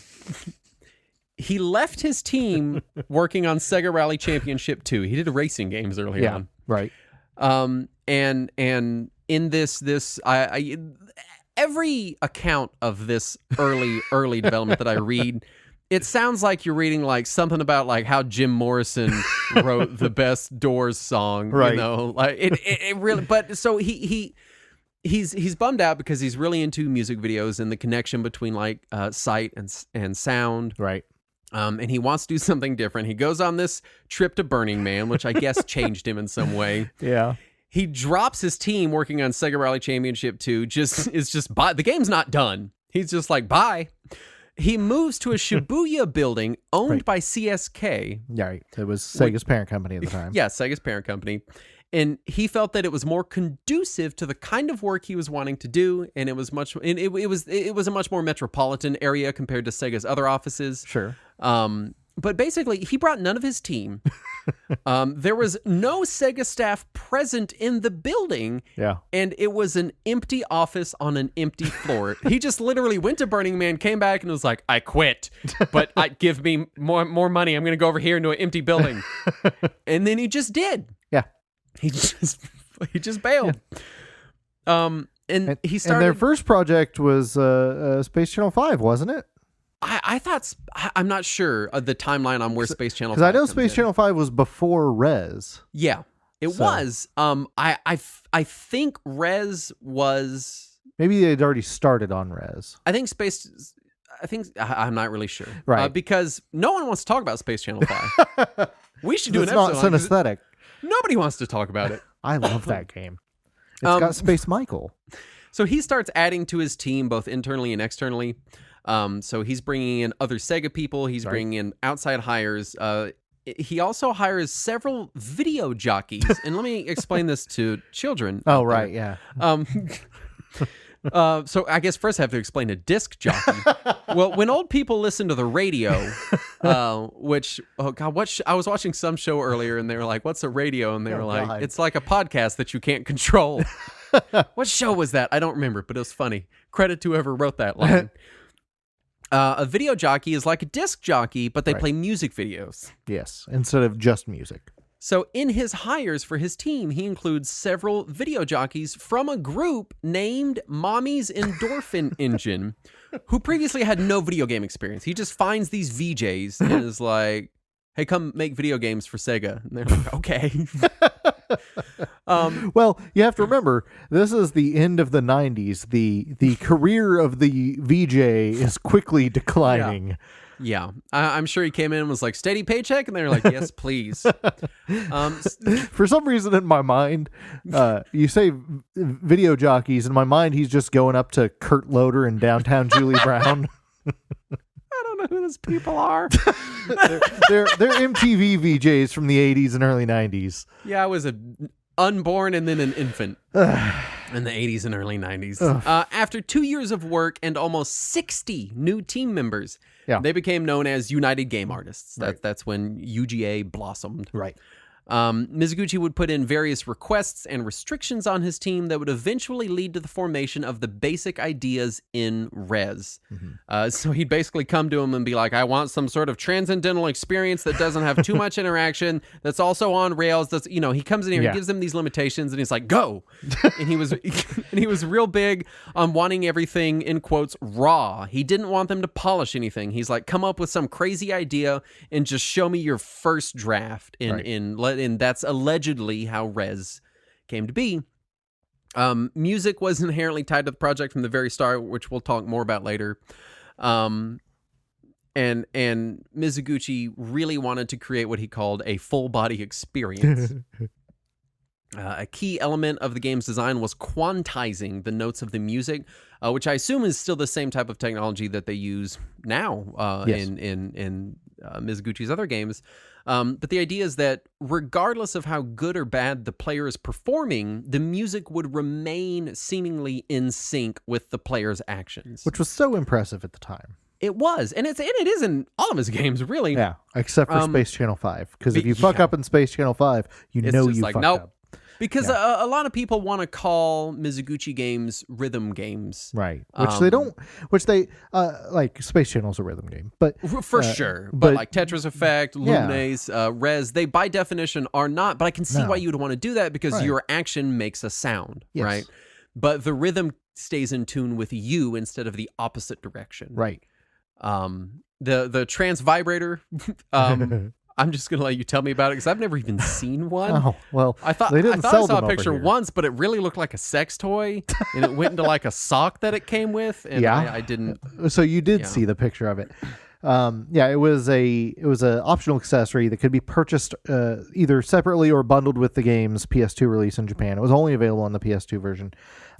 Speaker 1: he left his team working on Sega Rally Championship 2. He did racing games early on.
Speaker 2: Right.
Speaker 1: And in this every account of this early development that I read, it sounds like you're reading like something about like how Jim Morrison wrote the best Doors song,
Speaker 2: right?
Speaker 1: Like it really. But so he's bummed out because he's really into music videos and the connection between like sight and sound,
Speaker 2: right?
Speaker 1: And he wants to do something different. He goes on this trip to Burning Man, which I guess changed him in some way.
Speaker 2: Yeah.
Speaker 1: He drops his team working on Sega Rally Championship 2. Bye. The game's not done. He's just like, bye. He moves to a Shibuya building owned by CSK.
Speaker 2: Yeah, right. It was Sega's parent company at the time.
Speaker 1: Yeah, Sega's parent company. And he felt that it was more conducive to the kind of work he was wanting to do, and it was it was a much more metropolitan area compared to Sega's other offices.
Speaker 2: Sure.
Speaker 1: But basically, he brought none of his team. There was no Sega staff present in the building.
Speaker 2: Yeah.
Speaker 1: And it was an empty office on an empty floor. He just literally went to Burning Man, came back, and was like, I quit, but give me more money. I'm going to go over here into an empty building. And then he just did.
Speaker 2: Yeah.
Speaker 1: He just bailed.
Speaker 2: Yeah.
Speaker 1: And he started.
Speaker 2: And their first project was Space Channel 5, wasn't it?
Speaker 1: I thought, I'm not sure of the timeline on where Space Channel 5
Speaker 2: because I know Space Channel 5 was before REZ.
Speaker 1: Yeah, it was. I think REZ was.
Speaker 2: Maybe they'd already started on REZ.
Speaker 1: I'm not really sure.
Speaker 2: Right.
Speaker 1: Because no one wants to talk about Space Channel 5. We should do an episode.
Speaker 2: It's not synesthetic.
Speaker 1: Nobody wants to talk about it.
Speaker 2: I love that game. It's got Space Michael.
Speaker 1: So he starts adding to his team both internally and externally. So he's bringing in other Sega people. He's bringing in outside hires. He also hires several video jockeys. And let me explain this to children.
Speaker 2: Oh, right. Yeah.
Speaker 1: So I guess first I have to explain a disc jockey. Well, when old people listen to the radio, which, oh God, I was watching some show earlier and they were like, what's a radio? And they were like,
Speaker 2: God.
Speaker 1: It's like a podcast that you can't control. What show was that? I don't remember, but it was funny. Credit to whoever wrote that line. A video jockey is like a disc jockey, but they play music videos.
Speaker 2: Yes, instead of just music.
Speaker 1: So in his hires for his team, he includes several video jockeys from a group named Mommy's Endorphin Engine, who previously had no video game experience. He just finds these VJs and is like, hey, come make video games for Sega. And they're like, okay.
Speaker 2: Well, you have to remember, this is the end of the 90s. The career of the VJ is quickly declining.
Speaker 1: Yeah. I'm sure he came in and was like, steady paycheck? And they were like, yes, please.
Speaker 2: For some reason in my mind, you say video jockeys. In my mind, he's just going up to Kurt Loder in downtown Julie Brown.
Speaker 1: I don't know who those people are.
Speaker 2: they're MTV VJs from the 80s and early 90s.
Speaker 1: Yeah, I was unborn and then an infant in the 80s and early 90s. After 2 years of work and almost 60 new team members, they became known as United Game Artists. That's when UGA blossomed.
Speaker 2: Right.
Speaker 1: Mizuguchi would put in various requests and restrictions on his team that would eventually lead to the formation of the basic ideas in REZ. So he'd basically come to him and be like, I want some sort of transcendental experience that doesn't have too much interaction, that's also on rails. That's, he comes in here, he gives them these limitations, and he's like, go. And he was real big on wanting everything, in quotes, raw. He didn't want them to polish anything. He's like, come up with some crazy idea and just show me your first draft and that's allegedly how REZ came to be. Music was inherently tied to the project from the very start, which we'll talk more about later. And Mizuguchi really wanted to create what he called a full body experience. A key element of the game's design was quantizing the notes of the music, which I assume is still the same type of technology that they use now in Mizuguchi's other games. But the idea is that regardless of how good or bad the player is performing, the music would remain seemingly in sync with the player's actions.
Speaker 2: Which was so impressive at the time.
Speaker 1: It was. And it is in all of his games, really.
Speaker 2: Yeah, except for Space Channel 5. Because if you fuck up in Space Channel 5, you know you fucked up.
Speaker 1: Because a lot of people want to call Mizuguchi games rhythm games.
Speaker 2: Right. Which they don't, like Space Channel's a rhythm game. But
Speaker 1: for sure. But like Tetris Effect, Lumines, REZ, they by definition are not. But I can see why you would want to do that because your action makes a sound, right? But the rhythm stays in tune with you instead of the opposite direction.
Speaker 2: Right.
Speaker 1: The trance vibrator, I'm just gonna let you tell me about it because I've never even seen one.
Speaker 2: Oh well,
Speaker 1: I thought I saw a picture once, but it really looked like a sex toy, and it went into like a sock that it came with, and I didn't.
Speaker 2: So you did see the picture of it. It was a optional accessory that could be purchased either separately or bundled with the game's PS2 release in Japan. It was only available on the PS2 version.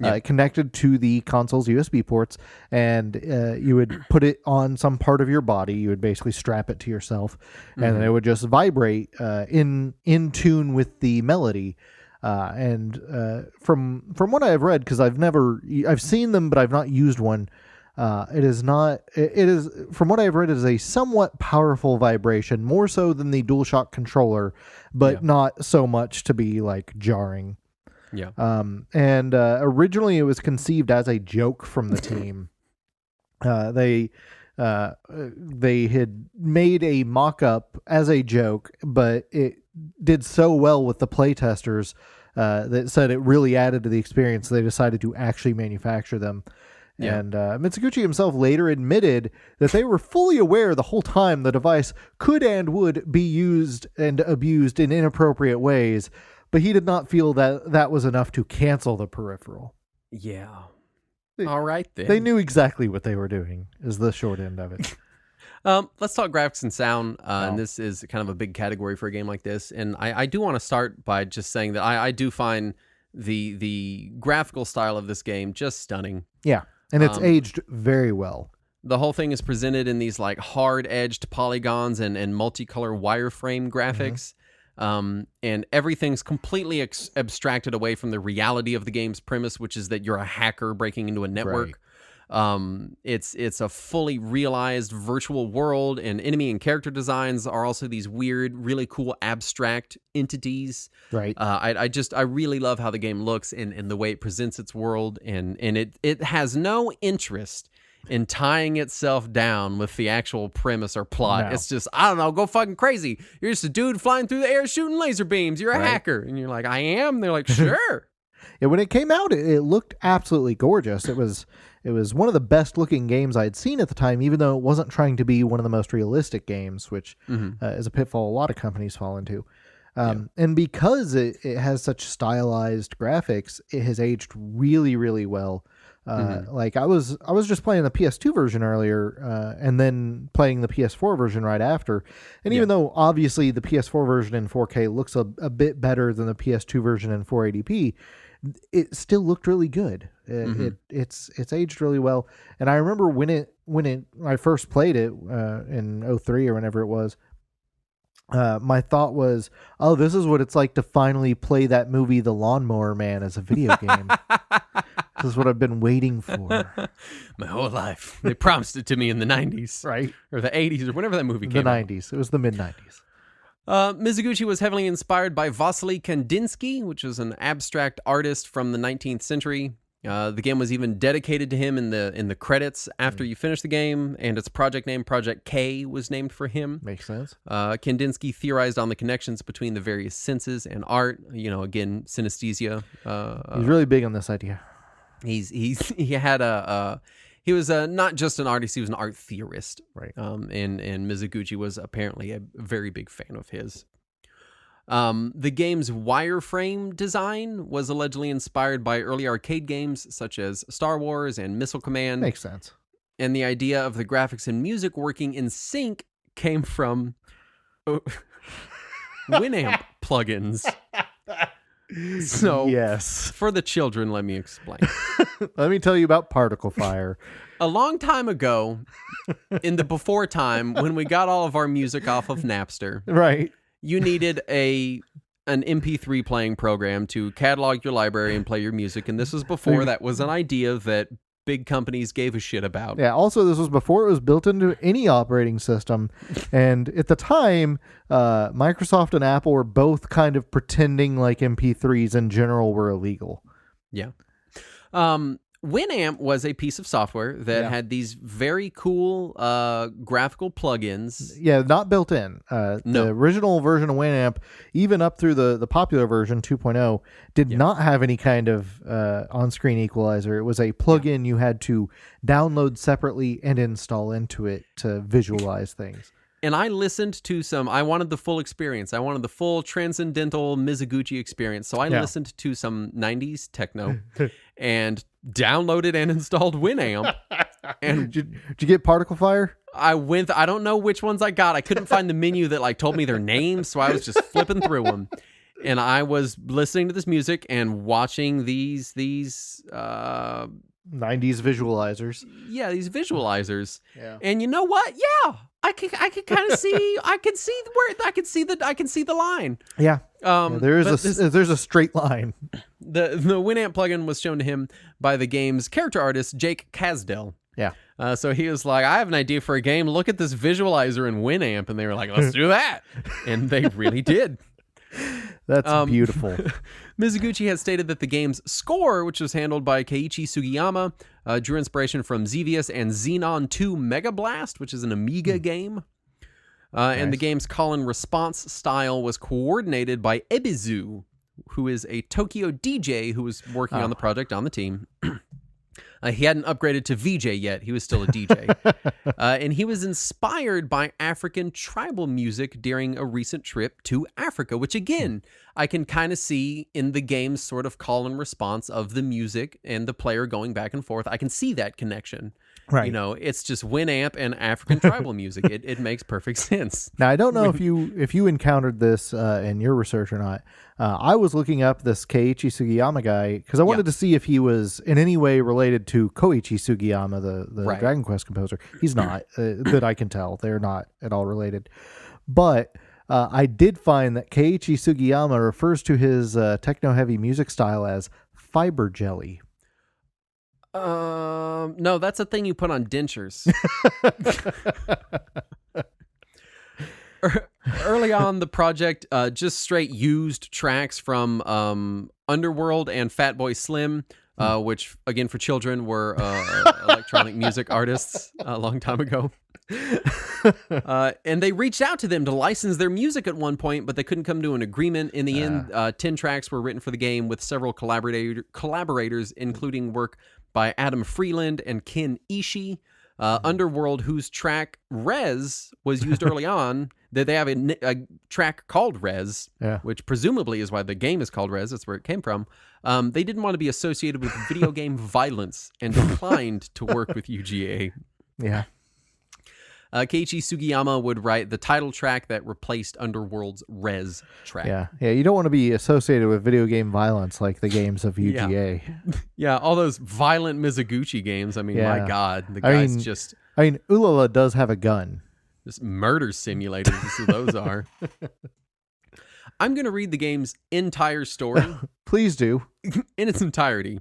Speaker 2: It connected to the console's USB ports, and you would put it on some part of your body. You would basically strap it to yourself, and then it would just vibrate in tune with the melody. From what I have read, because I've seen them, but I've not used one. It is from what I've read, it is a somewhat powerful vibration, more so than the DualShock controller, but not so much to be like jarring.
Speaker 1: Yeah.
Speaker 2: Originally it was conceived as a joke from the team. They had made a mock-up as a joke, but it did so well with the playtesters that said it really added to the experience. They decided to actually manufacture them. Yeah. And Mitsuguchi himself later admitted that they were fully aware the whole time the device could and would be used and abused in inappropriate ways, but he did not feel that that was enough to cancel the peripheral.
Speaker 1: Yeah. All right, then.
Speaker 2: They knew exactly what they were doing, is the short end of it.
Speaker 1: Let's talk graphics and sound. And this is kind of a big category for a game like this. And I do want to start by just saying that I do find the graphical style of this game just stunning.
Speaker 2: Yeah. And it's aged very well.
Speaker 1: The whole thing is presented in these like hard-edged polygons and multicolor wireframe graphics. And everything's completely abstracted away from the reality of the game's premise, which is that you're a hacker breaking into a network. Right. It's a fully realized virtual world, and enemy and character designs are also these weird, really cool abstract entities.
Speaker 2: Right.
Speaker 1: I really love how the game looks and the way it presents its world, and it has no interest in tying itself down with the actual premise or plot. No. It's just, I don't know, go fucking crazy. You're just a dude flying through the air shooting laser beams. You're a hacker. And you're like, I am? They're like, sure.
Speaker 2: Yeah, when it came out, it looked absolutely gorgeous. It was one of the best looking games I'd seen at the time, even though it wasn't trying to be one of the most realistic games, which is a pitfall a lot of companies fall into. And because it has such stylized graphics, it has aged really, really well. Like I was just playing the PS2 version earlier, and then playing the PS4 version right after. And even though obviously the PS4 version in 4K looks a bit better than the PS2 version in 480p, it still looked really good. It's aged really well. And I remember when I first played it in 03 or whenever it was, my thought was, oh, this is what it's like to finally play that movie The Lawnmower Man as a video game. This is what I've been waiting for.
Speaker 1: My whole life. They promised it to me in the 90s.
Speaker 2: Right.
Speaker 1: Or the 80s, or whenever that movie came
Speaker 2: out. The 90s. It was the mid-90s.
Speaker 1: Mizuguchi was heavily inspired by Vasily Kandinsky, which was an abstract artist from the 19th century. The game was even dedicated to him in the credits after you finish the game, and its project name, Project K, was named for him.
Speaker 2: Makes sense.
Speaker 1: Kandinsky theorized on the connections between the various senses and art. Again, synesthesia.
Speaker 2: He's really big on this idea.
Speaker 1: He was not just an artist, he was an art theorist.
Speaker 2: Right.
Speaker 1: And Mizuguchi was apparently a very big fan of his. The game's wireframe design was allegedly inspired by early arcade games such as Star Wars and Missile Command.
Speaker 2: Makes sense.
Speaker 1: And the idea of the graphics and music working in sync came from Winamp plugins. So,
Speaker 2: yes.
Speaker 1: For the children, let me explain.
Speaker 2: Let me tell you about Particle Fire.
Speaker 1: A long time ago, in the before time, when we got all of our music off of Napster,
Speaker 2: right,
Speaker 1: you needed an MP3 playing program to catalog your library and play your music, and this was before that was an idea that big companies gave a shit about.
Speaker 2: Yeah, also this was before it was built into any operating system, and at the time, Microsoft and Apple were both kind of pretending like MP3s in general were illegal.
Speaker 1: Yeah. Winamp was a piece of software that had these very cool graphical plugins.
Speaker 2: Yeah, not built in. No. The original version of Winamp, even up through the popular version 2.0, did not have any kind of on-screen equalizer. It was a plugin you had to download separately and install into it to visualize things.
Speaker 1: And I listened to I wanted the full experience. I wanted the full transcendental Mizuguchi experience. So I listened to some 90s techno and downloaded and installed Winamp. And
Speaker 2: did you get Particle Fire?
Speaker 1: I don't know which ones I got. I couldn't find the menu that told me their names. So I was just flipping through them. And I was listening to this music and watching these
Speaker 2: 90s visualizers.
Speaker 1: Yeah, these visualizers.
Speaker 2: Yeah.
Speaker 1: And you know what? Yeah, I can kind of see. I can see the line.
Speaker 2: Yeah. There's a straight line.
Speaker 1: The Winamp plugin was shown to him by the game's character artist Jake Kasdell.
Speaker 2: Yeah.
Speaker 1: So he was like, I have an idea for a game. Look at this visualizer in Winamp. And they were like, let's do that. And they really did.
Speaker 2: That's beautiful.
Speaker 1: Mizuguchi has stated that the game's score, which was handled by Keiichi Sugiyama, drew inspiration from Xevious and Xenon 2 Mega Blast, which is an Amiga game. Nice. And the game's call and response style was coordinated by Ebizu, who is a Tokyo DJ who was working on the project on the team. He hadn't upgraded to VJ yet. He was still a DJ. And he was inspired by African tribal music during a recent trip to Africa, which, again, I can kind of see in the game's sort of call and response of the music and the player going back and forth. I can see that connection.
Speaker 2: Right.
Speaker 1: You know, it's just Winamp and African tribal music. It makes perfect sense.
Speaker 2: Now, I don't know if you encountered this in your research or not. I was looking up this Keiichi Sugiyama guy because I wanted to see if he was in any way related to Koichi Sugiyama, the
Speaker 1: right.
Speaker 2: Dragon Quest composer. He's not, that I can tell. They're not at all related. But I did find that Keiichi Sugiyama refers to his techno-heavy music style as fiber jelly.
Speaker 1: No, that's a thing you put on dentures. Early on, the project just straight used tracks from Underworld and Fatboy Slim, which, again, for children were electronic music artists a long time ago. And they reached out to them to license their music at one point, but they couldn't come to an agreement. In the end, 10 tracks were written for the game with several collaborators, including work by Adam Freeland and Ken Ishii. Underworld, whose track REZ was used early on, that they have a track called REZ, which presumably is why the game is called REZ. That's where it came from. They didn't want to be associated with video game violence and declined to work with UGA.
Speaker 2: Yeah.
Speaker 1: Keiichi Sugiyama would write the title track that replaced Underworld's REZ track.
Speaker 2: Yeah, you don't want to be associated with video game violence like the games of UGA.
Speaker 1: Yeah, all those violent Mizuguchi games. I mean, my God, the guy's just...
Speaker 2: I mean, Ulala does have a gun.
Speaker 1: Just murder simulators, that's what those are. I'm going to read the game's entire story.
Speaker 2: Please do.
Speaker 1: In its entirety.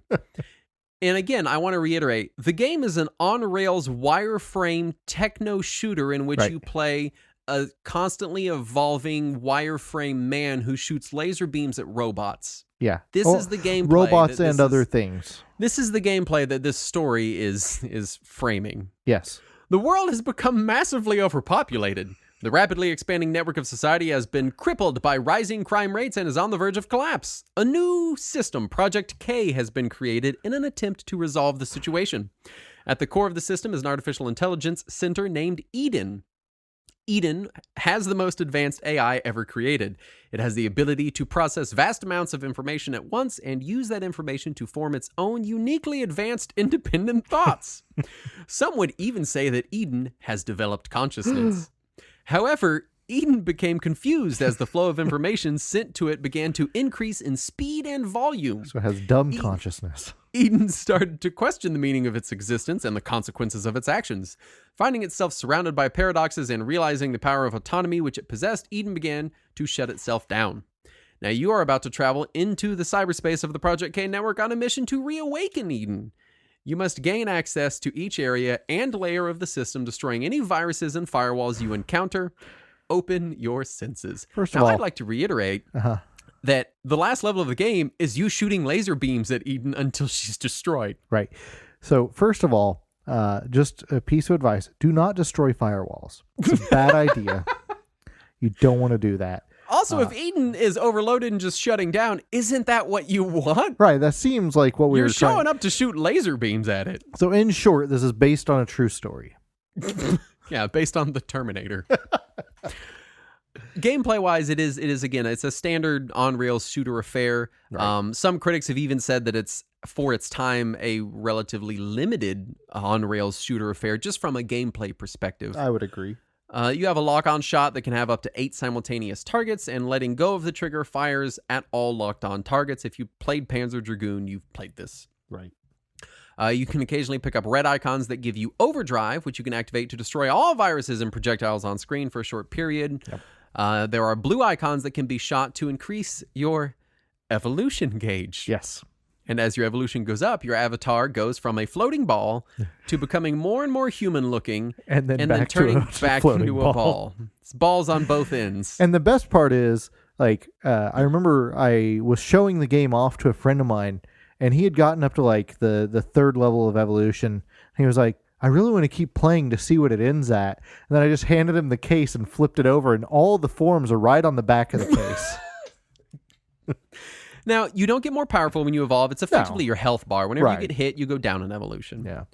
Speaker 1: And again, I want to reiterate, the game is an on-rails wireframe techno shooter in which you play a constantly evolving wireframe man who shoots laser beams at robots.
Speaker 2: Yeah.
Speaker 1: This is the gameplay.
Speaker 2: Robots and other things.
Speaker 1: This is the gameplay that this story is framing.
Speaker 2: Yes.
Speaker 1: The world has become massively overpopulated. The rapidly expanding network of society has been crippled by rising crime rates and is on the verge of collapse. A new system, Project K, has been created in an attempt to resolve the situation. At the core of the system is an artificial intelligence center named Eden. Eden has the most advanced AI ever created. It has the ability to process vast amounts of information at once and use that information to form its own uniquely advanced independent thoughts. Some would even say that Eden has developed consciousness. However, Eden became confused as the flow of information sent to it began to increase in speed and volume.
Speaker 2: So it has dumb consciousness.
Speaker 1: Eden started to question the meaning of its existence and the consequences of its actions. Finding itself surrounded by paradoxes and realizing the power of autonomy which it possessed, Eden began to shut itself down. Now you are about to travel into the cyberspace of the Project K network on a mission to reawaken Eden. You must gain access to each area and layer of the system, destroying any viruses and firewalls you encounter. Open your senses.
Speaker 2: First of all,
Speaker 1: I'd like to reiterate that the last level of the game is you shooting laser beams at Eden until she's destroyed.
Speaker 2: Right. So, first of all, just a piece of advice. Do not destroy firewalls. It's a bad idea. You don't want to do that.
Speaker 1: Also, if Eden is overloaded and just shutting down, isn't that what you want?
Speaker 2: Right. That seems like what we were trying.
Speaker 1: You're showing up to shoot laser beams at it.
Speaker 2: So, in short, this is based on a true story.
Speaker 1: Yeah, based on the Terminator. Gameplay-wise, it is again, it's a standard on-rails shooter affair. Right. Some critics have even said that it's, for its time, a relatively limited on-rails shooter affair, just from a gameplay perspective.
Speaker 2: I would agree.
Speaker 1: You have a lock-on shot that can have up to 8 simultaneous targets, and letting go of the trigger fires at all locked-on targets. If you played Panzer Dragoon, you've played this.
Speaker 2: Right.
Speaker 1: You can occasionally pick up red icons that give you overdrive, which you can activate to destroy all viruses and projectiles on screen for a short period. Yep. There are blue icons that can be shot to increase your evolution gauge.
Speaker 2: Yes.
Speaker 1: And as your evolution goes up, your avatar goes from a floating ball to becoming more and more human-looking,
Speaker 2: and then
Speaker 1: turning back into a ball. It's balls on both ends.
Speaker 2: And the best part is, like, I remember I was showing the game off to a friend of mine, and he had gotten up to, like, the third level of evolution. And he was like, I really want to keep playing to see what it ends at. And then I just handed him the case and flipped it over, and all the forms are right on the back of the case.
Speaker 1: Now, you don't get more powerful when you evolve. It's effectively your health bar. Whenever you get hit, you go down in evolution.
Speaker 2: Yeah.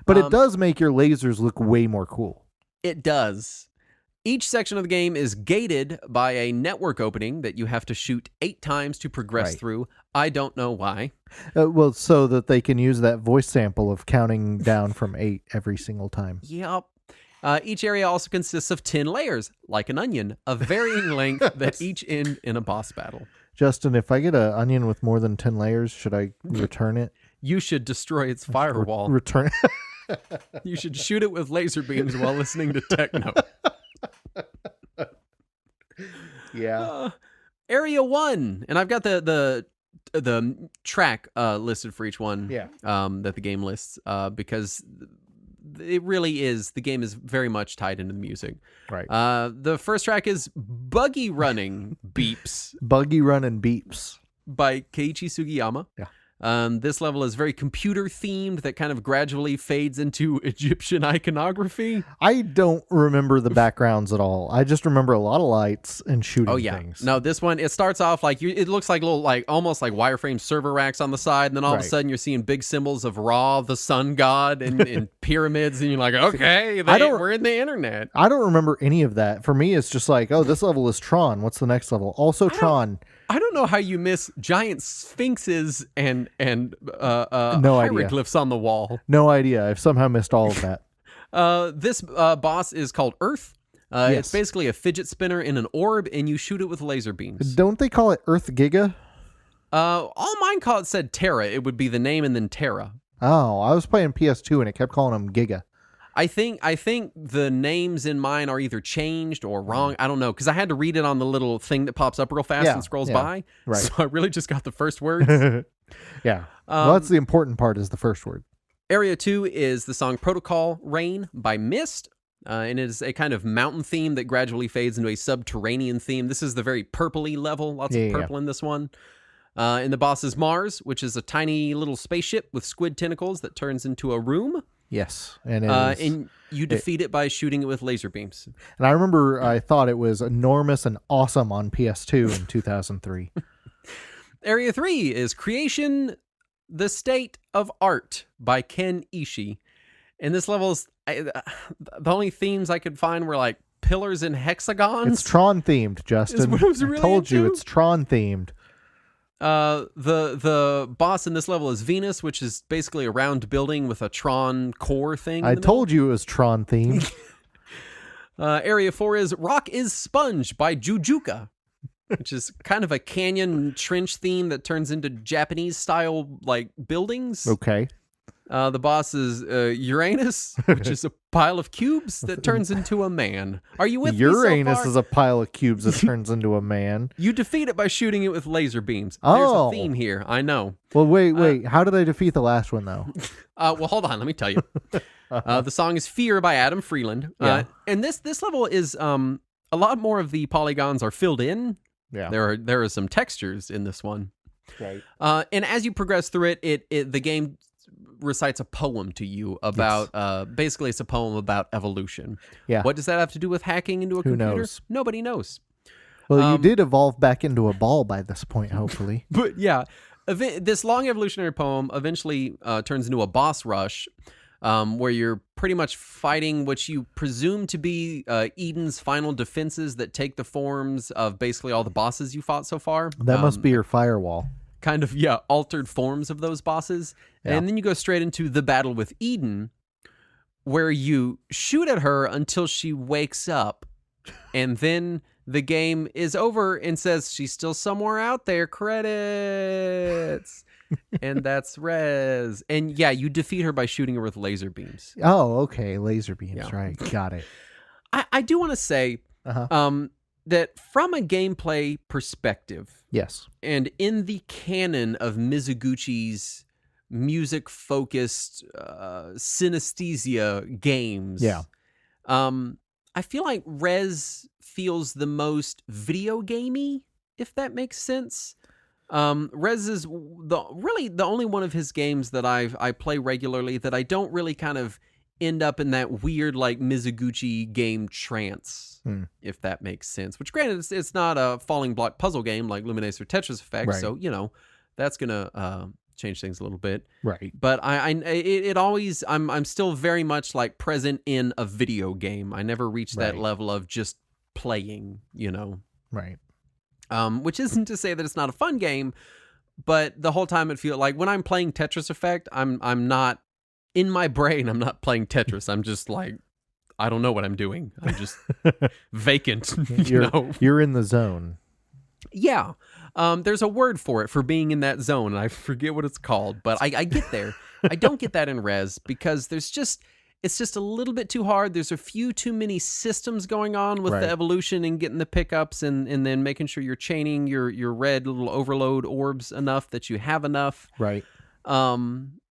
Speaker 2: But it does make your lasers look way more cool.
Speaker 1: It does. Each section of the game is gated by a network opening that you have to shoot 8 times to progress through. I don't know why.
Speaker 2: Well, so that they can use that voice sample of counting down from 8 every single time.
Speaker 1: Yep. Each area also consists of 10 layers, like an onion, of varying length that each end in a boss battle.
Speaker 2: Justin, if I get an onion with more than 10 layers, should I return it?
Speaker 1: You should destroy its firewall.
Speaker 2: Return it.
Speaker 1: You should shoot it with laser beams while listening to techno.
Speaker 2: Yeah.
Speaker 1: Area 1, and I've got the track listed for each one.
Speaker 2: Yeah.
Speaker 1: That the game lists because it really is. The game is very much tied into the music.
Speaker 2: Right.
Speaker 1: The first track is Buggy Running Beeps.
Speaker 2: Buggy Running Beeps.
Speaker 1: By Keiichi Sugiyama.
Speaker 2: Yeah.
Speaker 1: This level is very computer themed that kind of gradually fades into Egyptian iconography.
Speaker 2: I don't remember the backgrounds at all. I just remember a lot of lights and shooting things.
Speaker 1: No, this one, it starts off like it looks like little, like almost like wireframe server racks on the side. And then all of a sudden you're seeing big symbols of Ra, the sun god, and pyramids. And you're like, okay, we're in the internet.
Speaker 2: I don't remember any of that. For me, it's just like, oh, this level is Tron. What's the next level? Also Tron.
Speaker 1: I don't know how you miss giant sphinxes and
Speaker 2: no
Speaker 1: hieroglyphs on the wall.
Speaker 2: No idea. I've somehow missed all of that.
Speaker 1: This boss is called Earth. It's basically a fidget spinner in an orb, and you shoot it with laser beams.
Speaker 2: Don't they call it Earth Giga?
Speaker 1: All mine said Terra. It would be the name and then Terra.
Speaker 2: Oh, I was playing PS2 and it kept calling them Giga.
Speaker 1: I think the names in mine are either changed or wrong. I don't know, because I had to read it on the little thing that pops up real fast and scrolls by.
Speaker 2: Right.
Speaker 1: So I really just got the first words.
Speaker 2: Yeah. Well, that's the important part, is the first word.
Speaker 1: Area 2 is the song Protocol Rain by Mist. And it is a kind of mountain theme that gradually fades into a subterranean theme. This is the very purpley level. Lots of purple in this one. And the boss is Mars, which is a tiny little spaceship with squid tentacles that turns into a room.
Speaker 2: Yes, and
Speaker 1: you defeat it by shooting it with laser beams.
Speaker 2: And I remember I thought it was enormous and awesome on PS2 in 2003.
Speaker 1: Area 3 is Creation, the State of Art by Ken Ishii. And this level is the only themes I could find were like pillars and hexagons.
Speaker 2: It's Tron themed, Justin.
Speaker 1: Is what I was really
Speaker 2: told you
Speaker 1: into?
Speaker 2: it's Tron themed.
Speaker 1: The boss in this level is Venus, which is basically a round building with a Tron core thing.
Speaker 2: I told you it was Tron themed.
Speaker 1: Area 4 is Rock is Sponge by Jujuka, which is kind of a canyon trench theme that turns into Japanese style like buildings.
Speaker 2: Okay.
Speaker 1: The boss is Uranus, which is a pile of cubes that turns into a man. Are you with
Speaker 2: Uranus
Speaker 1: me so far?
Speaker 2: is a pile of cubes that turns into a man.
Speaker 1: You defeat it by shooting it with laser beams.
Speaker 2: Oh.
Speaker 1: There's a theme here. I know.
Speaker 2: Well, wait. How did I defeat the last one, though?
Speaker 1: Well, hold on. Let me tell you. The song is Fear by Adam Freeland. And this level is a lot more of the polygons are filled in.
Speaker 2: Yeah.
Speaker 1: There are some textures in this one.
Speaker 2: Right.
Speaker 1: And as you progress through it the game recites a poem to you about basically it's a poem about evolution.
Speaker 2: Yeah.
Speaker 1: What does that have to do with hacking into a computer?
Speaker 2: Who knows?
Speaker 1: Nobody knows.
Speaker 2: Well, you did evolve back into a ball by this point, hopefully.
Speaker 1: But yeah, this long evolutionary poem eventually turns into a boss rush where you're pretty much fighting what you presume to be Eden's final defenses that take the forms of basically all the bosses you fought so far.
Speaker 2: That must be your firewall.
Speaker 1: Kind of, altered forms of those bosses. Yeah. And then you go straight into the battle with Eden, where you shoot at her until she wakes up. And then the game is over and says she's still somewhere out there. Credits. And that's Rez. And yeah, you defeat her by shooting her with laser beams.
Speaker 2: Oh, okay. Laser beams, right. Got it.
Speaker 1: I do want to say that from a gameplay perspective,
Speaker 2: yes,
Speaker 1: and in the canon of Mizuguchi's music-focused synesthesia games, I feel like Rez feels the most video gamey, if that makes sense. Rez is the only one of his games that I play regularly that I don't really kind of end up in that weird like Mizuguchi game trance, if that makes sense. Which granted, it's not a falling block puzzle game like Luminous or Tetris Effect, so you know that's gonna change things a little bit,
Speaker 2: right?
Speaker 1: But I'm still very much like present in a video game. I never reached that level of just playing, you know,
Speaker 2: right?
Speaker 1: Which isn't to say that it's not a fun game, but the whole time it feels like when I'm playing Tetris Effect, I'm not in my brain. I'm not playing Tetris. I'm just like, I don't know what I'm doing. I'm just vacant.
Speaker 2: You're in the zone.
Speaker 1: Yeah. There's a word for it, for being in that zone, and I forget what it's called, but I get there. I don't get that in Rez because it's just a little bit too hard. There's a few too many systems going on with the evolution and getting the pickups and then making sure you're chaining your red little overload orbs enough that you have enough.
Speaker 2: Right.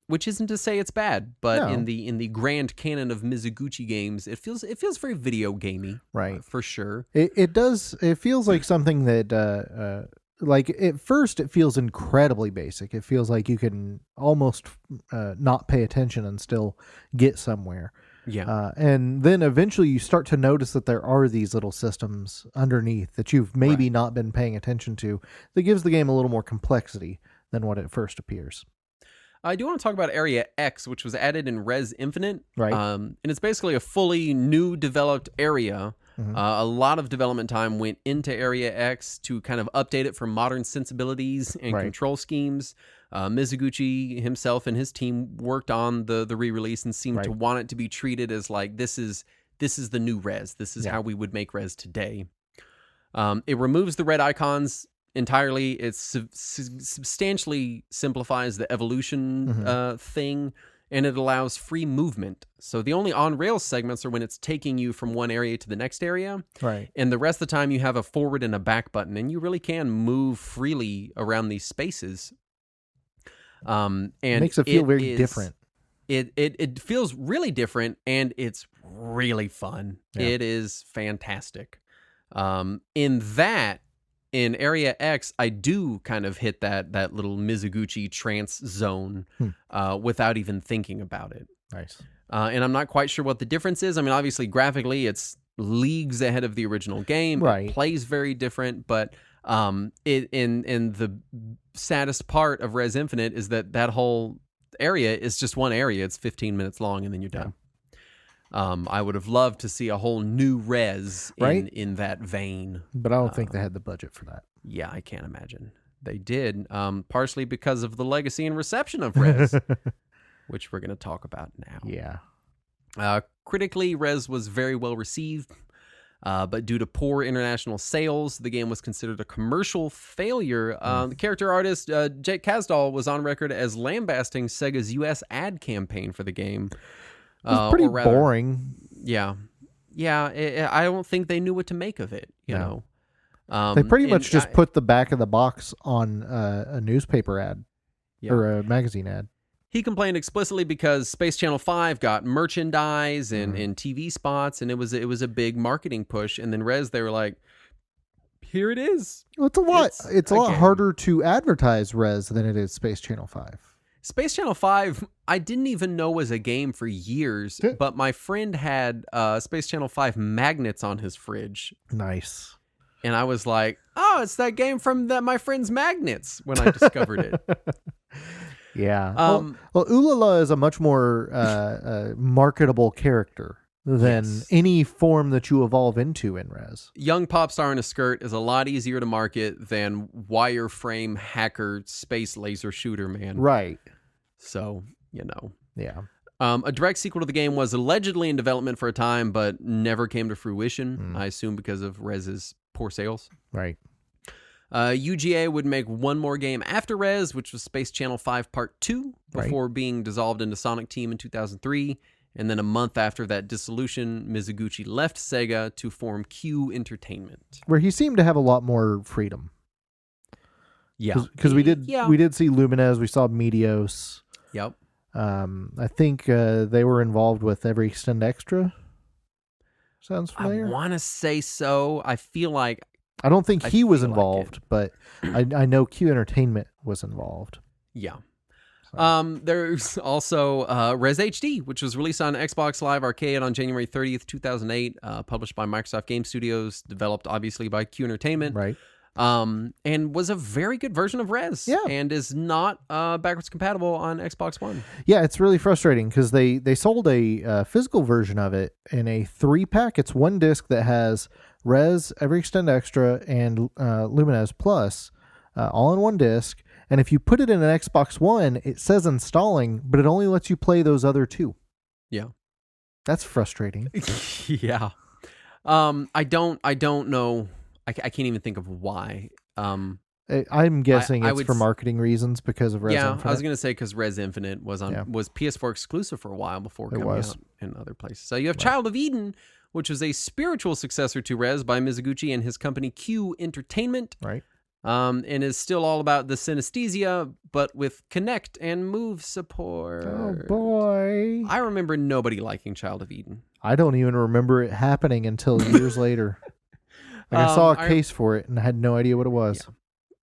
Speaker 1: Which isn't to say it's bad, but in the grand canon of Mizuguchi games, it feels very video gamey,
Speaker 2: right?
Speaker 1: For sure.
Speaker 2: It does. It feels like something that like at first it feels incredibly basic. It feels like you can almost not pay attention and still get somewhere.
Speaker 1: Yeah.
Speaker 2: And then eventually you start to notice that there are these little systems underneath that you've maybe not been paying attention to that gives the game a little more complexity than what it first appears.
Speaker 1: I do want to talk about Area X, which was added in REZ Infinite.
Speaker 2: Right.
Speaker 1: And it's basically a fully new developed area. A lot of development time went into Area X to kind of update it for modern sensibilities and control schemes. Mizuguchi himself and his team worked on the re-release and seemed to want it to be treated as like, this is the new REZ. This is how we would make REZ today. It removes the red icons entirely. It substantially simplifies the evolution thing, and it allows free movement. So the only on-rails segments are when it's taking you from one area to the next area.
Speaker 2: Right.
Speaker 1: And the rest of the time you have a forward and a back button, and you really can move freely around these spaces. And it
Speaker 2: makes it feel very different.
Speaker 1: It feels really different, and it's really fun.
Speaker 2: Yeah.
Speaker 1: It is fantastic. In Area X, I do kind of hit that little Mizuguchi trance zone without even thinking about it.
Speaker 2: Nice.
Speaker 1: And I'm not quite sure what the difference is. I mean, obviously, graphically, it's leagues ahead of the original game.
Speaker 2: Right.
Speaker 1: It plays very different, but in the saddest part of REZ Infinite is that whole area is just one area. It's 15 minutes long, and then you're done. I would have loved to see a whole new REZ in that vein.
Speaker 2: But I don't think they had the budget for that.
Speaker 1: Yeah, I can't imagine. They did, partially because of the legacy and reception of REZ, which we're going to talk about now.
Speaker 2: Yeah.
Speaker 1: Critically, REZ was very well received, but due to poor international sales, the game was considered a commercial failure. The character artist, Jake Kasdal, was on record as lambasting Sega's U.S. ad campaign for the game.
Speaker 2: It was pretty boring.
Speaker 1: Yeah. I don't think they knew what to make of it. You know,
Speaker 2: they pretty much just put the back of the box on a newspaper ad or a magazine ad.
Speaker 1: He complained explicitly because Space Channel 5 got merchandise and TV spots, and it was a big marketing push. And then REZ, they were like, "Here it is."
Speaker 2: Well, it's a lot harder to advertise REZ than it is Space Channel 5.
Speaker 1: Space Channel 5, I didn't even know was a game for years, but my friend had Space Channel 5 magnets on his fridge.
Speaker 2: Nice.
Speaker 1: And I was like, oh, it's that game from my friend's magnets when I discovered it.
Speaker 2: Yeah. Well, Ulala is a much more marketable character than any form that you evolve into in REZ.
Speaker 1: Young pop star in a skirt is a lot easier to market than wireframe hacker space laser shooter man.
Speaker 2: Right.
Speaker 1: So, you know.
Speaker 2: Yeah.
Speaker 1: A direct sequel to the game was allegedly in development for a time, but never came to fruition. I assume because of REZ's poor sales.
Speaker 2: Right.
Speaker 1: UGA would make one more game after REZ, which was Space Channel 5 Part 2, before being dissolved into Sonic Team in 2003. And then a month after that dissolution, Mizuguchi left Sega to form Q Entertainment,
Speaker 2: where he seemed to have a lot more freedom.
Speaker 1: Yeah,
Speaker 2: because we did see Lumines, we saw Meteos.
Speaker 1: Yep.
Speaker 2: I think they were involved with Every Extend Extra. Sounds familiar?
Speaker 1: I want to say so. I feel like...
Speaker 2: I don't think he was involved, but I know Q Entertainment was involved.
Speaker 1: Yeah. There's also REZ HD, which was released on Xbox Live Arcade on January 30th, 2008, published by Microsoft Game Studios, developed obviously by Q Entertainment.
Speaker 2: Right.
Speaker 1: And was a very good version of REZ.
Speaker 2: Yeah.
Speaker 1: And is not backwards compatible on Xbox One.
Speaker 2: Yeah, it's really frustrating because they sold a physical version of it in a 3-pack. It's one disc that has REZ, Every Extend Extra, and Lumines Plus all in one disc. And if you put it in an Xbox One, it says installing, but it only lets you play those other two.
Speaker 1: Yeah.
Speaker 2: That's frustrating.
Speaker 1: Yeah. I don't know. I can't even think of why.
Speaker 2: I'm guessing it's for marketing reasons because of REZ Infinite.
Speaker 1: I was going to say because REZ Infinite was PS4 exclusive for a while before coming out in other places. So you have Child of Eden, which was a spiritual successor to REZ by Mizuguchi and his company Q Entertainment.
Speaker 2: Right.
Speaker 1: And is still all about the synesthesia, but with Kinect and Move support.
Speaker 2: Oh, boy.
Speaker 1: I remember nobody liking Child of Eden.
Speaker 2: I don't even remember it happening until years later. I saw a case for it and I had no idea what it was.
Speaker 1: Yeah.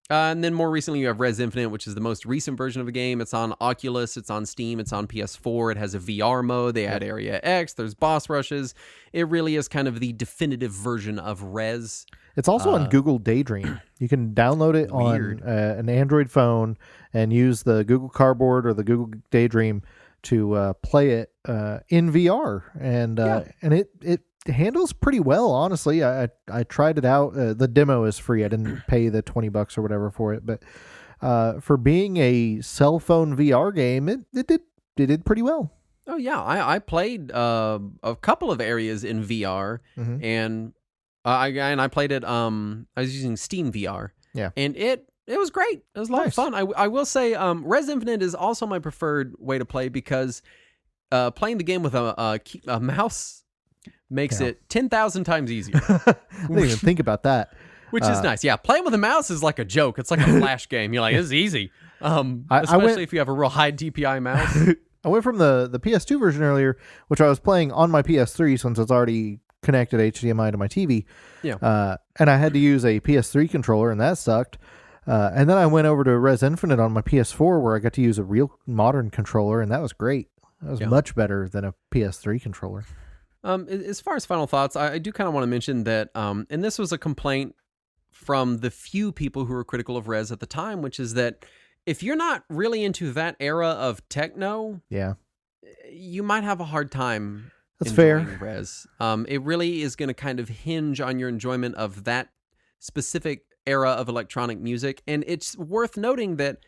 Speaker 1: And then more recently, you have REZ Infinite, which is the most recent version of the game. It's on Oculus, it's on Steam, it's on PS4. It has a VR mode. They add Area X. There's boss rushes. It really is kind of the definitive version of REZ.
Speaker 2: It's also on Google Daydream. You can download it on an Android phone and use the Google Cardboard or the Google Daydream to play it in VR. And it handles pretty well, honestly. I tried it out. The demo is free. I didn't pay the $20 or whatever for it, but for being a cell phone VR game, it did pretty well.
Speaker 1: Oh yeah, I played a couple of areas in VR, and I played it. I was using Steam VR, and it was great. It was a lot of fun. I will say, REZ Infinite is also my preferred way to play because playing the game with a mouse makes it 10,000 times easier.
Speaker 2: I didn't even think about that.
Speaker 1: Which is nice. Yeah, playing with a mouse is like a joke. It's like a flash game. You're like, this is easy. Especially if you have a real high DPI mouse.
Speaker 2: I went from the PS2 version earlier, which I was playing on my PS3 since it's already connected HDMI to my TV.
Speaker 1: Yeah.
Speaker 2: And I had to use a PS3 controller, and that sucked. And then I went over to REZ Infinite on my PS4, where I got to use a real modern controller, and that was great. That was much better than a PS3 controller.
Speaker 1: As far as final thoughts, I do kind of want to mention that, and this was a complaint from the few people who were critical of REZ at the time, which is that if you're not really into that era of techno, you might have a hard time.
Speaker 2: That's fair.
Speaker 1: REZ. It really is going to kind of hinge on your enjoyment of that specific era of electronic music, and it's worth noting that.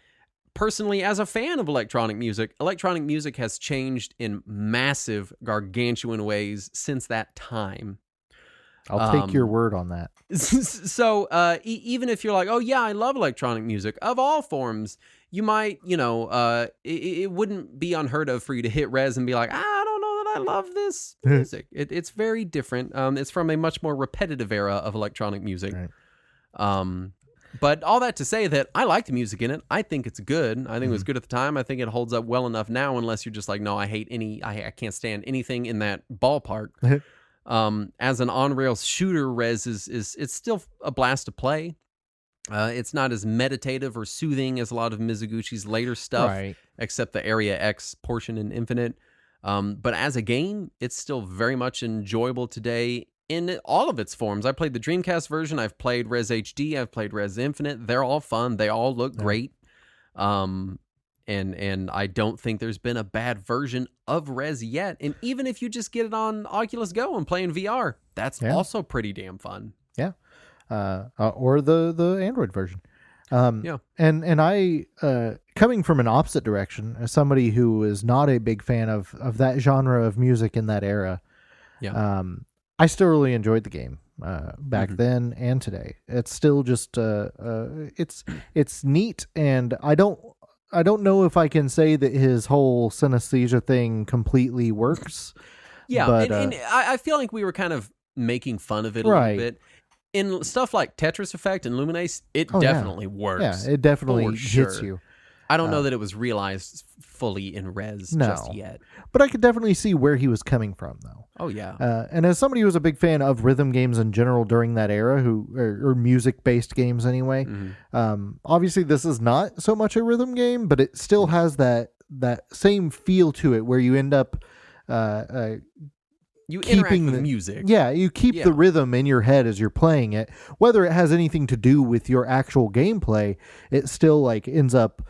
Speaker 1: Personally, as a fan of electronic music has changed in massive, gargantuan ways since that time.
Speaker 2: I'll take your word on that.
Speaker 1: So even if you're like, oh yeah, I love electronic music of all forms, you might, it wouldn't be unheard of for you to hit REZ and be like, I don't know that I love this music. It's very different. It's from a much more repetitive era of electronic music. Right. But all that to say that I like the music in it. I think it's good. I think it was good at the time. I think it holds up well enough now, unless you're just like, no, I hate I can't stand anything in that ballpark. As an on-rails shooter, REZ it's still a blast to play. It's not as meditative or soothing as a lot of Mizuguchi's later stuff, except the Area X portion in Infinite. But as a game, it's still very much enjoyable today. In all of its forms. I played the Dreamcast version. I've played REZ HD. I've played REZ Infinite. They're all fun. They all look great. And I don't think there's been a bad version of REZ yet. And even if you just get it on Oculus Go and play in VR, that's also pretty damn fun. Yeah.
Speaker 2: Or the Android version. And I, coming from an opposite direction, as somebody who is not a big fan of that genre of music in that era, I still really enjoyed the game. back then and today. It's still just it's neat, and I don't know if I can say that his whole synesthesia thing completely works.
Speaker 1: Yeah,
Speaker 2: but,
Speaker 1: and I feel like we were kind of making fun of it a little bit. In stuff like Tetris Effect and Luminace, it definitely works.
Speaker 2: Yeah, it definitely hits you.
Speaker 1: I don't know that it was realized fully in REZ just yet.
Speaker 2: But I could definitely see where he was coming from, though.
Speaker 1: Oh, yeah.
Speaker 2: And as somebody who was a big fan of rhythm games in general during that era, or music-based games anyway, obviously this is not so much a rhythm game, but it still has that same feel to it where you end up
Speaker 1: you interact with music.
Speaker 2: Yeah, you keep the rhythm in your head as you're playing it. Whether it has anything to do with your actual gameplay, it still like ends up...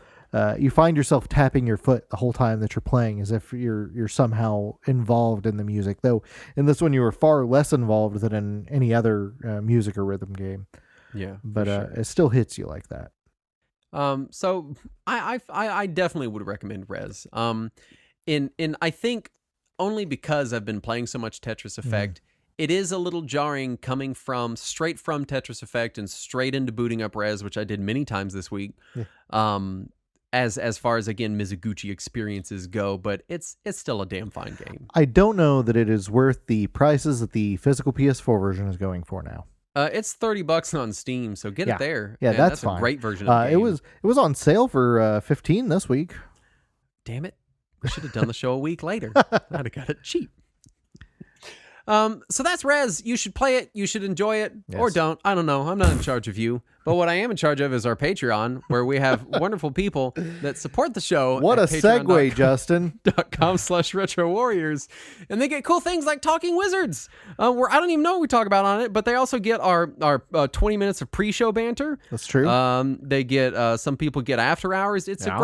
Speaker 2: you find yourself tapping your foot the whole time that you're playing as if you're somehow involved in the music. Though in this one you were far less involved than in any other music or rhythm game.
Speaker 1: Yeah,
Speaker 2: but it still hits you like that.
Speaker 1: So I definitely would recommend REZ. In I think only because I've been playing so much Tetris Effect. It is a little jarring coming straight from Tetris Effect and straight into booting up REZ, which I did many times this week. Yeah. As far as, again, Mizuguchi experiences go, but it's still a damn fine game.
Speaker 2: I don't know that it is worth the prices that the physical PS4 version is going for now.
Speaker 1: It's $30 on Steam, so get it there.
Speaker 2: Yeah, that's fine.
Speaker 1: A great version of the game.
Speaker 2: It was on sale for $15 this week.
Speaker 1: Damn it. We should have done the show a week later. I'd have got it cheap. So that's REZ. You should play it. You should enjoy it, or don't. I don't know. I'm not in charge of you. But what I am in charge of is our Patreon, where we have wonderful people that support the show.
Speaker 2: What a segue, Justin.
Speaker 1: .com/Retro Warriors. And they get cool things like Talking Wizards, where I don't even know what we talk about on it, but they also get our 20 minutes of pre-show banter.
Speaker 2: That's true.
Speaker 1: They get some people get after hours. It's a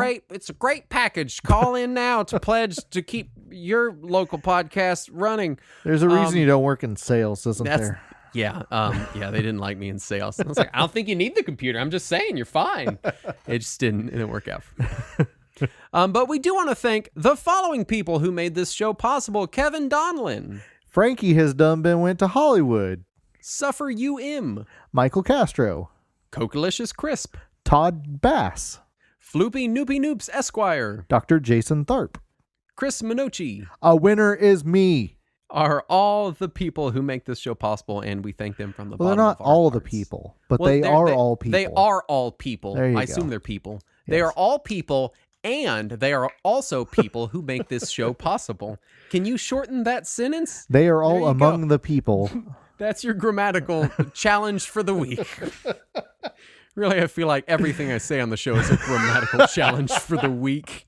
Speaker 1: great package. Call in now to pledge to keep your local podcast running.
Speaker 2: There's a reason you don't work in sales, isn't there?
Speaker 1: Yeah. They didn't like me in sales. I was like, I don't think you need the computer. I'm just saying you're fine. It just didn't work out for me. But we do want to thank the following people who made this show possible. Kevin Donlin.
Speaker 2: Frankie has went to Hollywood.
Speaker 1: Suffer UM.
Speaker 2: Michael Castro.
Speaker 1: Cokelicious Crisp.
Speaker 2: Todd Bass.
Speaker 1: Floopy Noopy Noops Esquire.
Speaker 2: Dr. Jason Tharp.
Speaker 1: Chris Minochi.
Speaker 2: A winner is me.
Speaker 1: Are all the people who make this show possible, and we thank them from the bottom of our hearts.
Speaker 2: They're not all the people, but they are all people.
Speaker 1: They are all people. I
Speaker 2: go.
Speaker 1: assume they're people. Yes. They are all people, and they are also people who make this show possible. Can you shorten that sentence?
Speaker 2: They are all among the people.
Speaker 1: That's your grammatical challenge for the week. Really, I feel like everything I say on the show is a grammatical challenge for the week.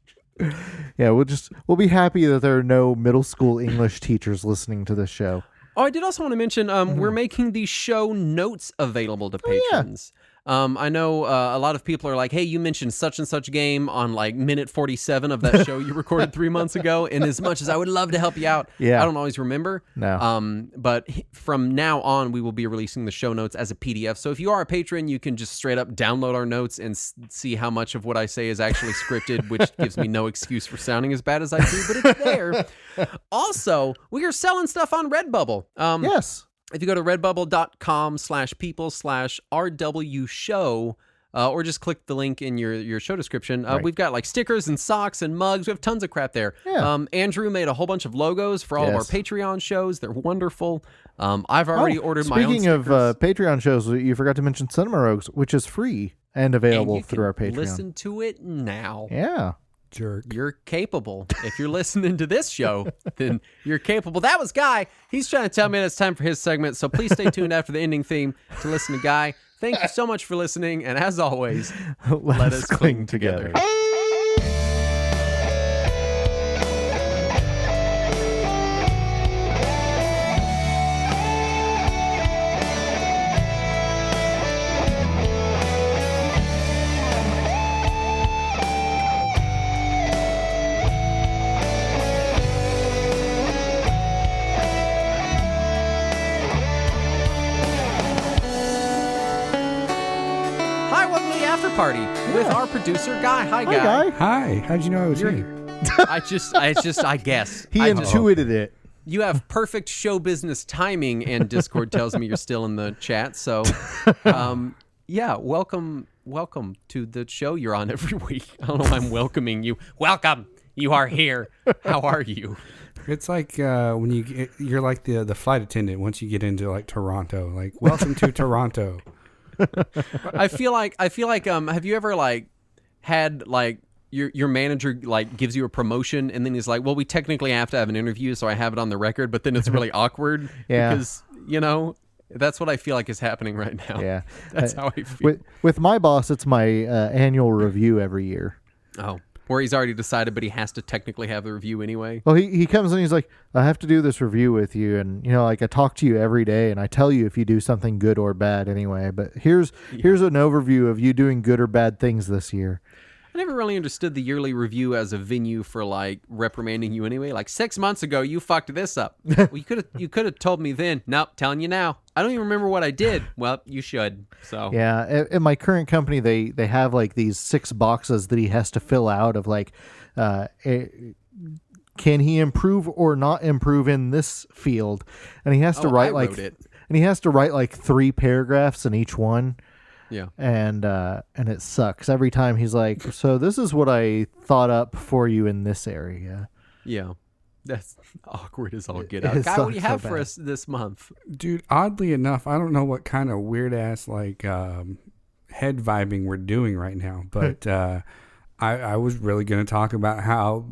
Speaker 2: Yeah, we'll be happy that there are no middle school English teachers listening to this show.
Speaker 1: Oh, I did also want to mention we're making the show notes available to patrons. I know a lot of people are like, hey, you mentioned such and such game on like minute 47 of that show you recorded 3 months ago. And as much as I would love to help you out, I don't always remember.
Speaker 2: No.
Speaker 1: But from now on, we will be releasing the show notes as a PDF. So if you are a patron, you can just straight up download our notes and see how much of what I say is actually scripted, which gives me no excuse for sounding as bad as I do, but it's there. Also, we are selling stuff on Redbubble.
Speaker 2: Yes.
Speaker 1: If you go to redbubble.com/people/RW show, or just click the link in your show description, we've got like stickers and socks and mugs. We have tons of crap there.
Speaker 2: Yeah.
Speaker 1: Andrew made a whole bunch of logos for all of our Patreon shows. They're wonderful. I've already ordered my own stickers.
Speaker 2: Speaking of Patreon shows, you forgot to mention Cinema Rogues, which is free and available through our Patreon.
Speaker 1: Listen to it now.
Speaker 2: Yeah.
Speaker 3: Jerk.
Speaker 1: You're capable. If you're listening to this show, then you're capable. That was Guy. He's trying to tell me it's time for his segment, so please stay tuned after the ending theme to listen to Guy. Thank you so much for listening, and as always, let us cling together. Party with our producer Guy. Hi, Guy.
Speaker 3: Hi. How'd you know I was here?
Speaker 1: I guess
Speaker 2: He intuited it.
Speaker 1: You have perfect show business timing, and Discord tells me you're still in the chat. So, yeah, welcome to the show you're on every week. I don't know why I'm welcoming you. Welcome, you are here. How are you?
Speaker 3: It's like when you're like the flight attendant once you get into like Toronto. Like, welcome to Toronto.
Speaker 1: I feel like have you ever like had like your manager like gives you a promotion and then he's like, well, we technically have to have an interview, so I have it on the record, but then it's really awkward because that's what I feel like is happening right now.
Speaker 2: Yeah,
Speaker 1: that's how I feel.
Speaker 2: With my boss, it's my annual review every year.
Speaker 1: Oh, where he's already decided, but he has to technically have the review anyway.
Speaker 2: Well, he comes in, he's like, I have to do this review with you, and like I talk to you every day, and I tell you if you do something good or bad anyway. But here's an overview of you doing good or bad things this year.
Speaker 1: I never really understood the yearly review as a venue for like reprimanding you anyway. Like 6 months ago, you fucked this up. Well, you could have told me then. Nope, telling you now. I don't even remember what I did. Well, you should. So
Speaker 2: yeah, in my current company, they have like these 6 boxes that he has to fill out of like, can he improve or not improve in this field, and he has to write and he has to write like 3 paragraphs in each one.
Speaker 1: Yeah.
Speaker 2: And it sucks. Every time he's like, so this is what I thought up for you in this area.
Speaker 1: Yeah. That's awkward as all get out. Guy, what do you have for us this month?
Speaker 3: Dude, oddly enough, I don't know what kind of weird ass like head vibing we're doing right now, but I was really going to talk about how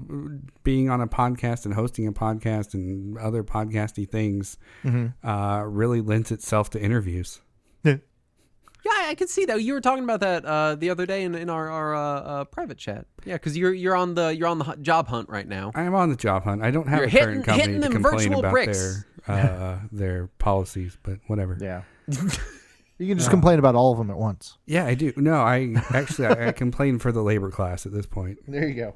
Speaker 3: being on a podcast and hosting a podcast and other podcasty things really lends itself to interviews.
Speaker 1: Yeah, I can see that. You were talking about that the other day in our private chat. Yeah, because you're on the job hunt right now.
Speaker 3: I am on the job hunt. I don't have a current company to complain about their policies, but whatever.
Speaker 2: Yeah, you can just complain about all of them at once.
Speaker 3: Yeah, I do. No, I complain for the labor class at this point.
Speaker 2: There you go.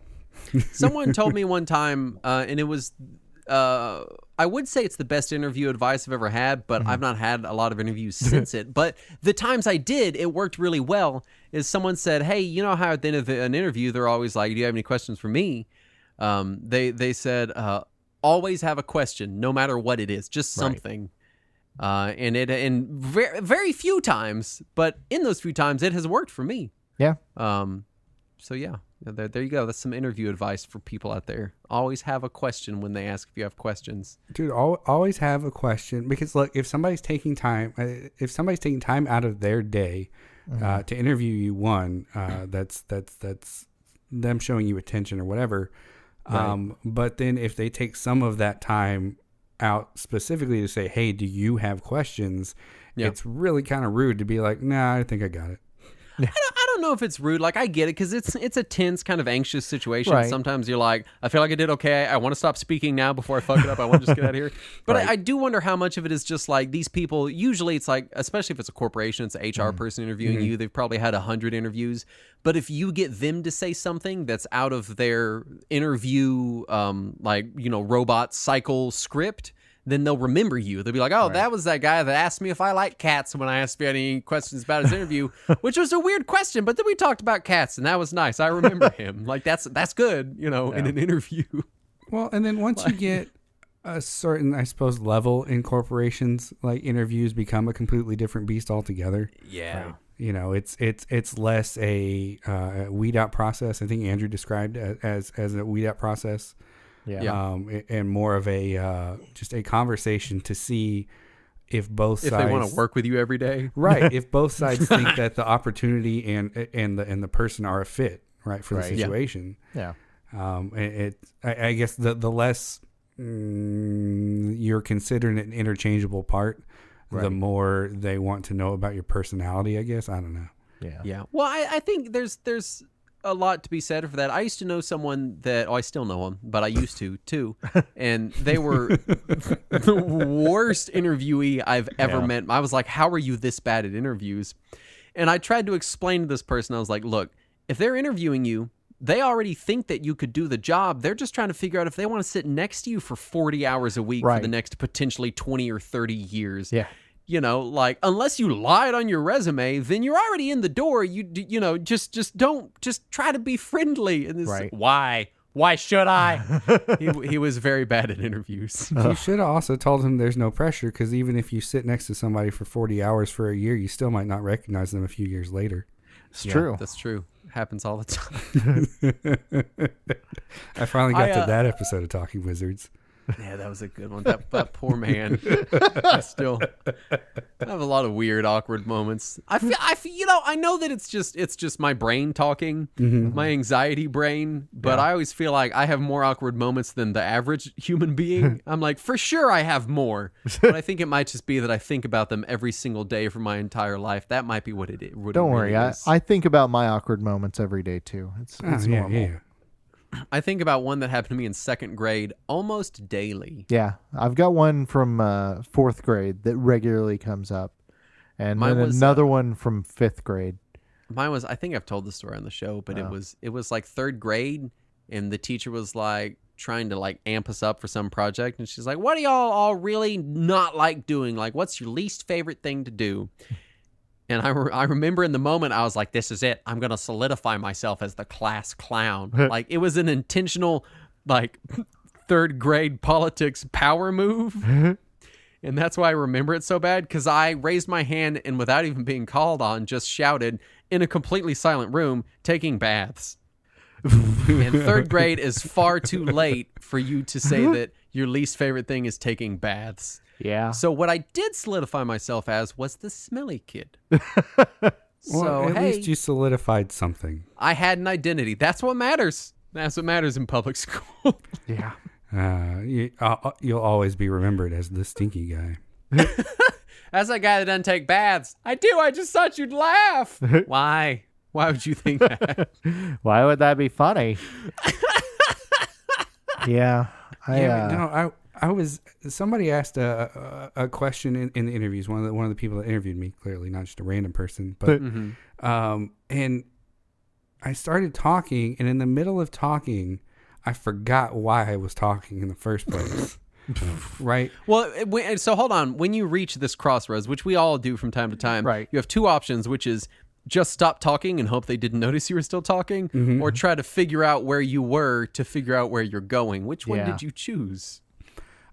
Speaker 1: Someone told me one time, and it was. I would say it's the best interview advice I've ever had, but I've not had a lot of interviews since it. But the times I did, it worked really well. Is someone said, hey, you know how at the end of an interview, they're always like, do you have any questions for me? They said, always have a question, no matter what it is, just something. Right. And very, very few times, but in those few times, it has worked for me.
Speaker 2: Yeah.
Speaker 1: So yeah. There you go. That's some interview advice for people out there. Always have a question when they ask if you have questions.
Speaker 3: Dude, always have a question, because look, if somebody's taking time out of their day to interview you, that's them showing you attention or whatever. Right. But then if they take some of that time out specifically to say, hey, do you have questions? Yep. It's really kind of rude to be like, nah, I think I got it.
Speaker 1: I don't know if it's rude. Like, I get it, because it's a tense, kind of anxious situation.
Speaker 2: Right.
Speaker 1: Sometimes you're like, I feel like I did okay. I want to stop speaking now before I fuck it up. I want to just get out of here. But right. I do wonder how much of it is just like these people. Usually it's like, especially if it's a corporation, it's an HR person interviewing you. They've probably had 100 interviews. But if you get them to say something that's out of their interview, robot cycle script, then they'll remember you. They'll be like, oh, that was that guy that asked me if I like cats when I asked if he had any questions about his interview, which was a weird question, but then we talked about cats, and that was nice. I remember him. Like, that's good, in an interview.
Speaker 3: Well, and then once you get a certain, I suppose, level in corporations, like, interviews become a completely different beast altogether.
Speaker 1: Yeah.
Speaker 3: Right. It's less a weed out process. I think Andrew described it as a weed out process. Yeah. And more of a just a conversation to see if both sides,
Speaker 1: they want to work with you every day,
Speaker 3: right? If both sides think that the opportunity and the person are a fit, right, for the situation.
Speaker 2: Yeah.
Speaker 3: I guess the less you're considered an interchangeable part, the more they want to know about your personality. I guess, I don't know.
Speaker 2: Yeah.
Speaker 1: Yeah. Well, I think there's a lot to be said for that. I used to know someone that, I still know him, but I used to too. And they were the worst interviewee I've ever met. I was like, how are you this bad at interviews? And I tried to explain to this person, I was like, look, if they're interviewing you, they already think that you could do the job. They're just trying to figure out if they want to sit next to you for 40 hours a week for the next potentially 20 or 30 years.
Speaker 2: Yeah.
Speaker 1: Like, unless you lied on your resume, then you're already in the door. Just try to be friendly. And this, Why should I? He was very bad at interviews.
Speaker 3: You should have also told him there's no pressure, because even if you sit next to somebody for 40 hours for a year, you still might not recognize them a few years later.
Speaker 2: It's true.
Speaker 1: That's true. Happens all the time.
Speaker 3: I finally got to that episode of Talking Wizards.
Speaker 1: Yeah, that was a good one. That poor man. I have a lot of weird, awkward moments. I feel, I know that it's just my brain talking, my anxiety brain, but I always feel like I have more awkward moments than the average human being. I'm like, for sure I have more, but I think it might just be that I think about them every single day for my entire life. That might be what it is.
Speaker 2: Don't worry. I think about my awkward moments every day too. It's normal.
Speaker 3: Yeah.
Speaker 1: I think about one that happened to me in second grade almost daily.
Speaker 2: Yeah, I've got one from fourth grade that regularly comes up, and then another one from fifth grade.
Speaker 1: Mine was, I think I've told the story on the show, but it was like third grade, and the teacher was like trying to like amp us up for some project, and she's like, "What do y'all all really not like doing? Like, what's your least favorite thing to do?" And I remember in the moment, I was like, this is it. I'm going to solidify myself as the class clown. Like, it was an intentional, like, third grade politics power move. And that's why I remember it so bad, because I raised my hand and without even being called on, just shouted in a completely silent room, taking baths. And third grade is far too late for you to say that your least favorite thing is taking baths.
Speaker 2: Yeah.
Speaker 1: So what I did solidify myself as was the smelly kid.
Speaker 3: Well, at least you solidified something.
Speaker 1: I had an identity. That's what matters. That's what matters in public school.
Speaker 2: Yeah.
Speaker 3: You'll always be remembered as the stinky guy.
Speaker 1: As a guy that doesn't take baths. I do. I just thought you'd laugh. Why? Why would you think that?
Speaker 2: Why would that be funny? Yeah.
Speaker 3: Somebody asked a question in the interviews. One of the people that interviewed me, clearly not just a random person, but and I started talking, and in the middle of talking, I forgot why I was talking in the first place. Right.
Speaker 1: Well, so hold on. When you reach this crossroads, which we all do from time to time,
Speaker 2: right,
Speaker 1: you have two options, which is just stop talking and hope they didn't notice you were still talking, or try to figure out where you were to figure out where you're going. Which one did you choose?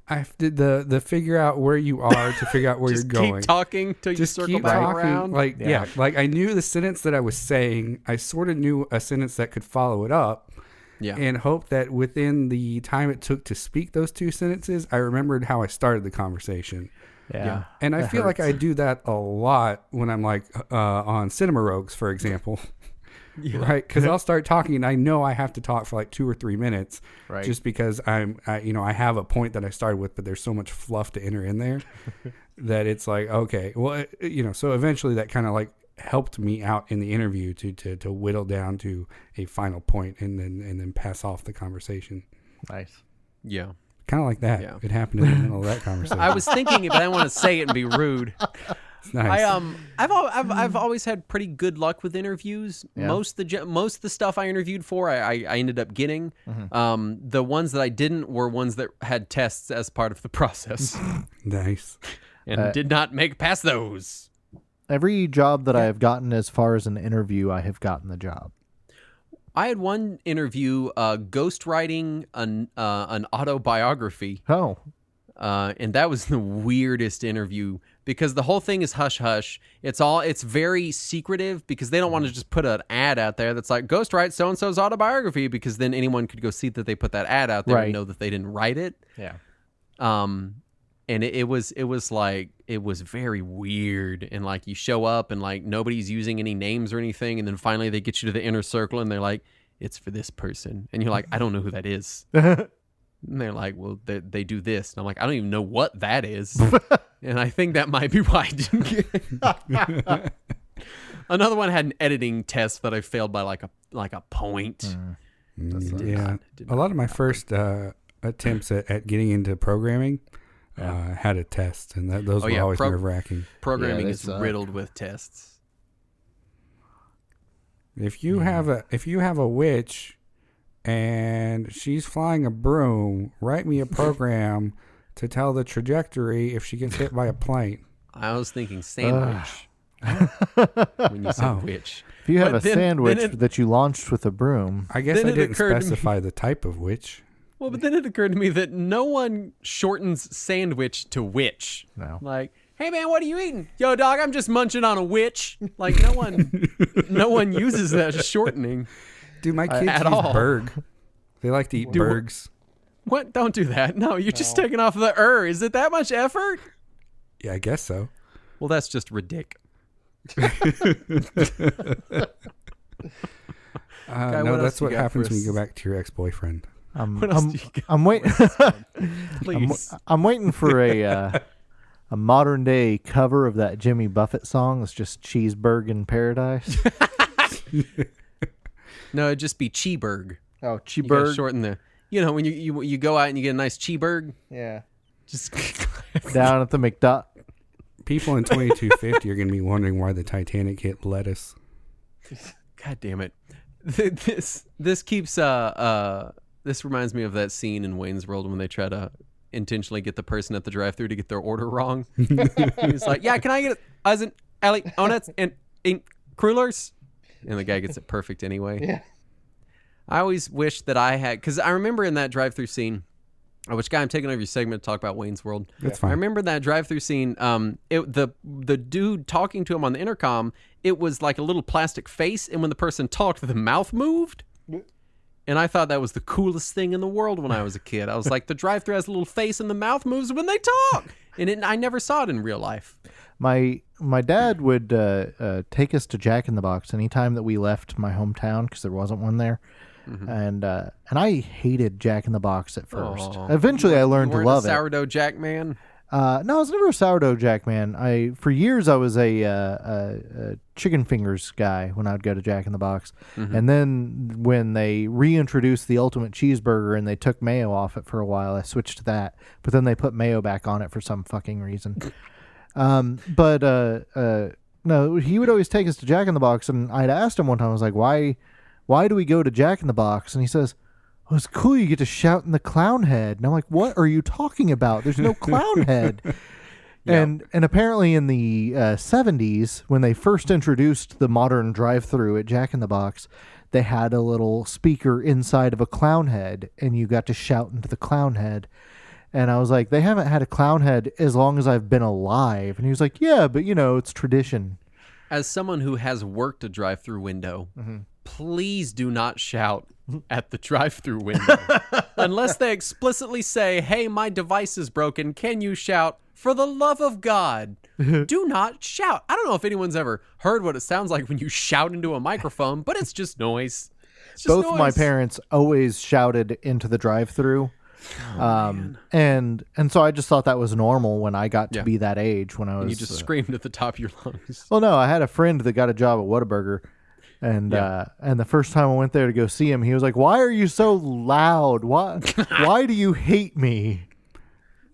Speaker 3: I did the figure out where you are to figure out where you're going.
Speaker 1: Keep talking till you circle back around.
Speaker 3: Like, like I knew the sentence that I was saying. I sort of knew a sentence that could follow it up. Yeah. And hoped that within the time it took to speak those two sentences, I remembered how I started the conversation.
Speaker 2: Yeah.
Speaker 3: And I feel like I do that a lot when I'm like on Cinema Rogues, for example. Right, because I'll start talking and I know I have to talk for like 2 or 3 minutes, right? Just because I have a point that I started with, but there's so much fluff to enter in there that it's like, okay, well, so eventually that kind of like helped me out in the interview to whittle down to a final point and then pass off the conversation.
Speaker 2: Nice,
Speaker 1: yeah,
Speaker 3: kind of like that. Yeah. It happened in the middle of that conversation.
Speaker 1: I was thinking it, but I didn't want to say it and be rude.
Speaker 3: Nice.
Speaker 1: I've always had pretty good luck with interviews. Yeah. Most of the stuff I interviewed for, I ended up getting. The ones that I didn't were ones that had tests as part of the process.
Speaker 3: Nice.
Speaker 1: And did not make past those.
Speaker 2: Every job that I have gotten as far as an interview, I have gotten the job.
Speaker 1: I had one interview, ghostwriting an autobiography.
Speaker 2: Oh.
Speaker 1: And that was the weirdest interview because the whole thing is hush hush. It's very secretive because they don't want to just put an ad out there that's like ghostwrite so-and-so's autobiography, because then anyone could go see that they put that ad out there and know that they didn't write it.
Speaker 2: Yeah.
Speaker 1: And it was very weird, and like you show up and like nobody's using any names or anything, and then finally they get you to the inner circle and they're like, it's for this person, and you're like, I don't know who that is. And they're like, well, they do this. And I'm like, I don't even know what that is. And I think that might be why I didn't get it. Another one had an editing test that I failed by like a point.
Speaker 3: A lot of my first attempts at getting into programming had a test, and those were always nerve-wracking.
Speaker 1: Programming is riddled with tests.
Speaker 3: If you have a witch and she's flying a broom, write me a program to tell the trajectory if she gets hit by a plane.
Speaker 1: I was thinking sandwich. when you said witch.
Speaker 2: If you have a sandwich that you launched with a broom.
Speaker 3: I guess I didn't specify the type of witch.
Speaker 1: Well, but then it occurred to me that no one shortens sandwich to witch.
Speaker 2: No.
Speaker 1: Like, hey man, what are you eating? Yo, dog, I'm just munching on a witch. Like, no one uses that shortening.
Speaker 3: Dude, my kids use Berg. They like to eat Bergs.
Speaker 1: What? Don't do that. No, you're just taking off the Is it that much effort?
Speaker 3: Yeah, I guess so.
Speaker 1: Well, that's just ridiculous.
Speaker 3: No, that's what happens when you go back to your ex-boyfriend.
Speaker 2: I'm waiting.
Speaker 1: Please.
Speaker 2: I'm waiting for a modern day cover of that Jimmy Buffett song. It's just Cheeseburg in Paradise.
Speaker 1: No, it'd just be Cheeburg.
Speaker 2: Oh,
Speaker 1: You gotta
Speaker 2: Cheeseburg.
Speaker 1: shorten the. When you go out and you get a nice Cheeburg.
Speaker 2: Yeah.
Speaker 1: Just
Speaker 2: Down at the McDonald's.
Speaker 3: People in 2250 are going to be wondering why the Titanic hit lettuce.
Speaker 1: God damn it! This keeps this reminds me of that scene in Wayne's World when they try to intentionally get the person at the drive-thru to get their order wrong. He's like, "Yeah, can I get it? Ali, Onuts, and crullers?" And the guy gets it perfect anyway.
Speaker 2: Yeah.
Speaker 1: I always wish that I had, because I remember in that drive-thru scene. Which guy? I'm taking over your segment to talk about Wayne's World.
Speaker 3: That's fine.
Speaker 1: I remember that drive-thru scene. The dude talking to him on the intercom. It was like a little plastic face, and when the person talked, the mouth moved. And I thought that was the coolest thing in the world when I was a kid. I was like, the drive-thru has a little face, and the mouth moves when they talk. And I never saw it in real life.
Speaker 2: My dad would take us to Jack in the Box anytime that we left my hometown because there wasn't one there. Mm-hmm. And I hated Jack in the Box at first. Eventually, I learned to love
Speaker 1: it. Sourdough Jack man?
Speaker 2: No, I was never a sourdough Jack man. For years I was a chicken fingers guy when I would go to Jack in the Box. Mm-hmm. And then when they reintroduced the ultimate cheeseburger and they took mayo off it for a while, I switched to that. But then they put mayo back on it for some fucking reason. No, he would always take us to Jack in the Box, and I'd asked him one time, I was like, why do we go to Jack in the Box? And he says, well, it's cool, you get to shout in the clown head. And I'm like, what are you talking about? There's no clown head. Yep. And apparently in the 70s, when they first introduced the modern drive-thru at Jack in the Box, they had a little speaker inside of a clown head, and you got to shout into the clown head. And I was like, they haven't had a clown head as long as I've been alive. And he was like, yeah, but it's tradition.
Speaker 1: As someone who has worked a drive-thru window, please do not shout at the drive-thru window. Unless they explicitly say, hey, my device is broken. Can you shout? For the love of God, do not shout. I don't know if anyone's ever heard what it sounds like when you shout into a microphone, but it's just noise.
Speaker 2: Both of my parents always shouted into the drive-thru. And so I just thought that was normal when I got to be that age when I was.
Speaker 1: And you just screamed at the top of your lungs.
Speaker 2: Well, no, I had a friend that got a job at Whataburger, and the first time I went there to go see him, he was like, "Why are you so loud? Why do you hate me?"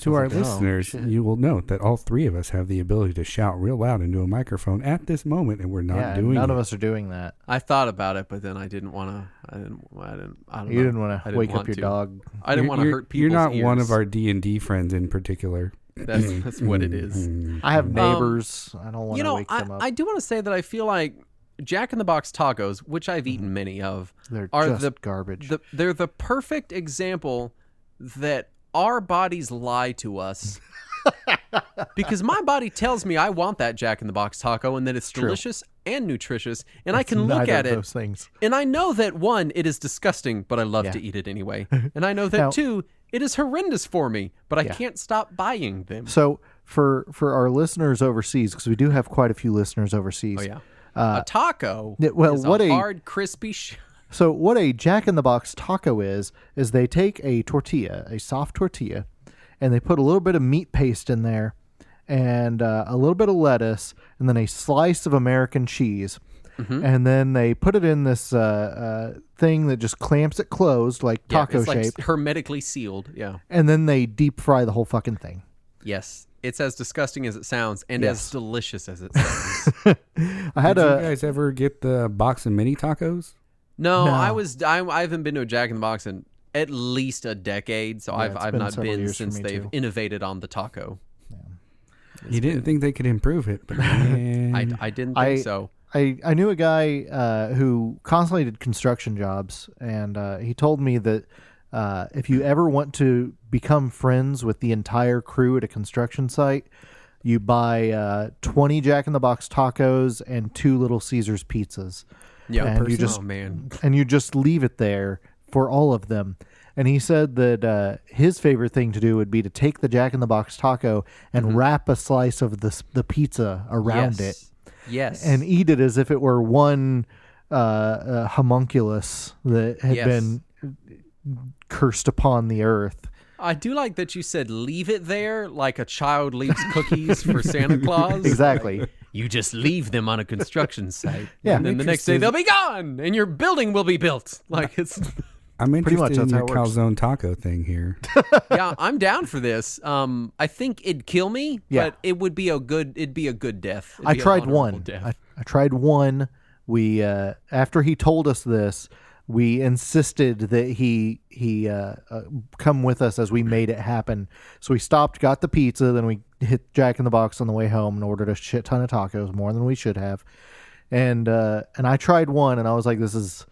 Speaker 3: To our listeners, you will note that all three of us have the ability to shout real loud into a microphone at this moment, and we're not doing it.
Speaker 2: None of us are doing that.
Speaker 1: I thought about it, but then I didn't want to. I don't know.
Speaker 2: You didn't want to wake up your dog.
Speaker 1: I didn't want to hurt people's
Speaker 3: You're not
Speaker 1: ears.
Speaker 3: one of our D&D friends in particular.
Speaker 1: That's what it is.
Speaker 2: I have neighbors. I don't want to wake them up.
Speaker 1: I do want to say that I feel like Jack in the Box tacos, which I've eaten many of,
Speaker 2: they're
Speaker 1: are
Speaker 2: just garbage.
Speaker 1: They're the perfect example that our bodies lie to us. Because my body tells me I want that Jack in the Box taco and that it's delicious and nutritious, and I can look at it
Speaker 2: those things.
Speaker 1: And I know that 1, it is disgusting, but I love to eat it anyway. And I know that 2, it is horrendous for me, but I can't stop buying them.
Speaker 2: So for our listeners overseas, because we do have quite a few listeners overseas.
Speaker 1: Oh yeah, a taco.
Speaker 2: Is
Speaker 1: a hard, crispy.
Speaker 2: So what a Jack in the Box taco is they take a tortilla, a soft tortilla, and they put a little bit of meat paste in there, and a little bit of lettuce, and then a slice of American cheese. Mm-hmm. And then they put it in this thing that just clamps it closed, like taco shaped.
Speaker 1: Like hermetically sealed, yeah.
Speaker 2: And then they deep fry the whole fucking thing.
Speaker 1: Yes. It's as disgusting as it sounds and as delicious as it sounds.
Speaker 3: Did you guys ever get the box of mini tacos?
Speaker 1: No. I haven't been to a Jack in the Box in at least a decade, so I've not been since they've innovated on the taco.
Speaker 3: You didn't think they could improve it, but man.
Speaker 1: I didn't think so.
Speaker 2: I knew a guy who constantly did construction jobs, and he told me that if you ever want to become friends with the entire crew at a construction site, you buy 20 Jack in the Box tacos and 2 Little Caesars pizzas.
Speaker 1: Yeah,
Speaker 2: and you just leave it there for all of them. And he said that his favorite thing to do would be to take the Jack in the Box taco and wrap a slice of the pizza around it.
Speaker 1: Yes.
Speaker 2: And eat it as if it were one homunculus that had been cursed upon the earth.
Speaker 1: I do like that you said leave it there like a child leaves cookies for Santa Claus.
Speaker 2: Exactly.
Speaker 1: You just leave them on a construction site.
Speaker 2: Yeah.
Speaker 1: And then the next day they'll be gone and your building will be built. Like it's...
Speaker 3: I'm interested
Speaker 2: Pretty much
Speaker 3: in
Speaker 2: that's
Speaker 3: your
Speaker 2: how it works.
Speaker 3: calzone taco thing here.
Speaker 1: Yeah, I'm down for this. I think it'd kill me, but it'd be a good death.
Speaker 2: I tried one. I tried one. We after he told us this, we insisted that he come with us as we made it happen. So we stopped, got the pizza, then we hit Jack in the Box on the way home and ordered a shit ton of tacos, more than we should have. And I tried one, and I was like, this is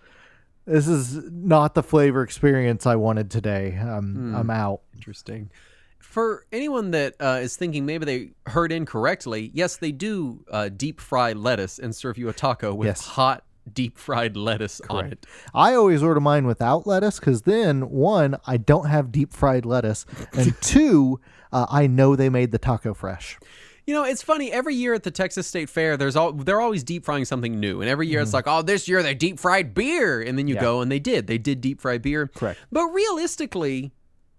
Speaker 2: not the flavor experience I wanted today. I'm out.
Speaker 1: Interesting. For anyone that is thinking maybe they heard incorrectly, yes, they do deep fry lettuce and serve you a taco with hot deep fried lettuce on it.
Speaker 2: I always order mine without lettuce because then, 1, I don't have deep fried lettuce, and 2, I know they made the taco fresh.
Speaker 1: You know, it's funny. Every year at the Texas State Fair, they're always deep frying something new, and every year it's like, oh, this year they deep fried beer, and then you go and they did deep fried beer.
Speaker 2: Correct.
Speaker 1: But realistically,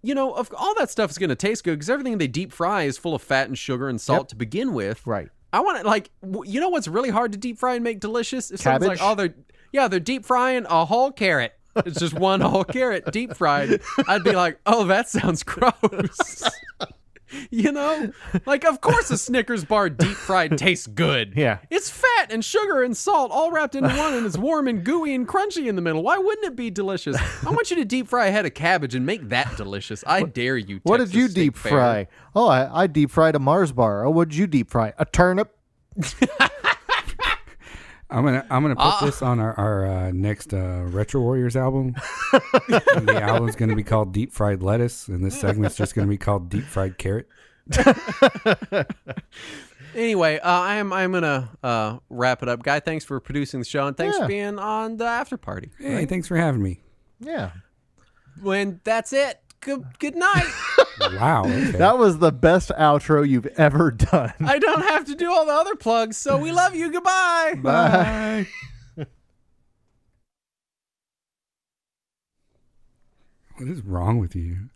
Speaker 1: you know, all that stuff is going to taste good because everything they deep fry is full of fat and sugar and salt to begin with.
Speaker 2: Right.
Speaker 1: I want to you know what's really hard to deep fry and make delicious? If
Speaker 2: Cabbage?
Speaker 1: Someone's like, oh, they're deep frying a whole carrot. It's just one whole carrot deep fried. I'd be like, oh, that sounds gross. You know, like, of course a Snickers bar deep fried tastes good.
Speaker 2: Yeah.
Speaker 1: It's fat and sugar and salt all wrapped into one, and it's warm and gooey and crunchy in the middle. Why wouldn't it be delicious? I want you to deep fry a head of cabbage and make that delicious. I dare you.
Speaker 2: What
Speaker 1: Texas
Speaker 2: did you
Speaker 1: State
Speaker 2: deep
Speaker 1: Fair.
Speaker 2: fry? Oh, I deep fried a Mars bar. Oh, what did you deep fry? A turnip?
Speaker 3: I'm gonna put this on our next Retro Warriors album. And the album's gonna be called Deep Fried Lettuce, and this segment's just gonna be called Deep Fried Carrot.
Speaker 1: Anyway, I'm gonna wrap it up. Guy, thanks for producing the show, and thanks for being on the after party.
Speaker 3: Hey, thanks for having me.
Speaker 2: Yeah.
Speaker 1: When that's it. Good night.
Speaker 3: Wow. Okay.
Speaker 2: That was the best outro you've ever done.
Speaker 1: I don't have to do all the other plugs, so we love you. Goodbye.
Speaker 3: Bye. What is wrong with you?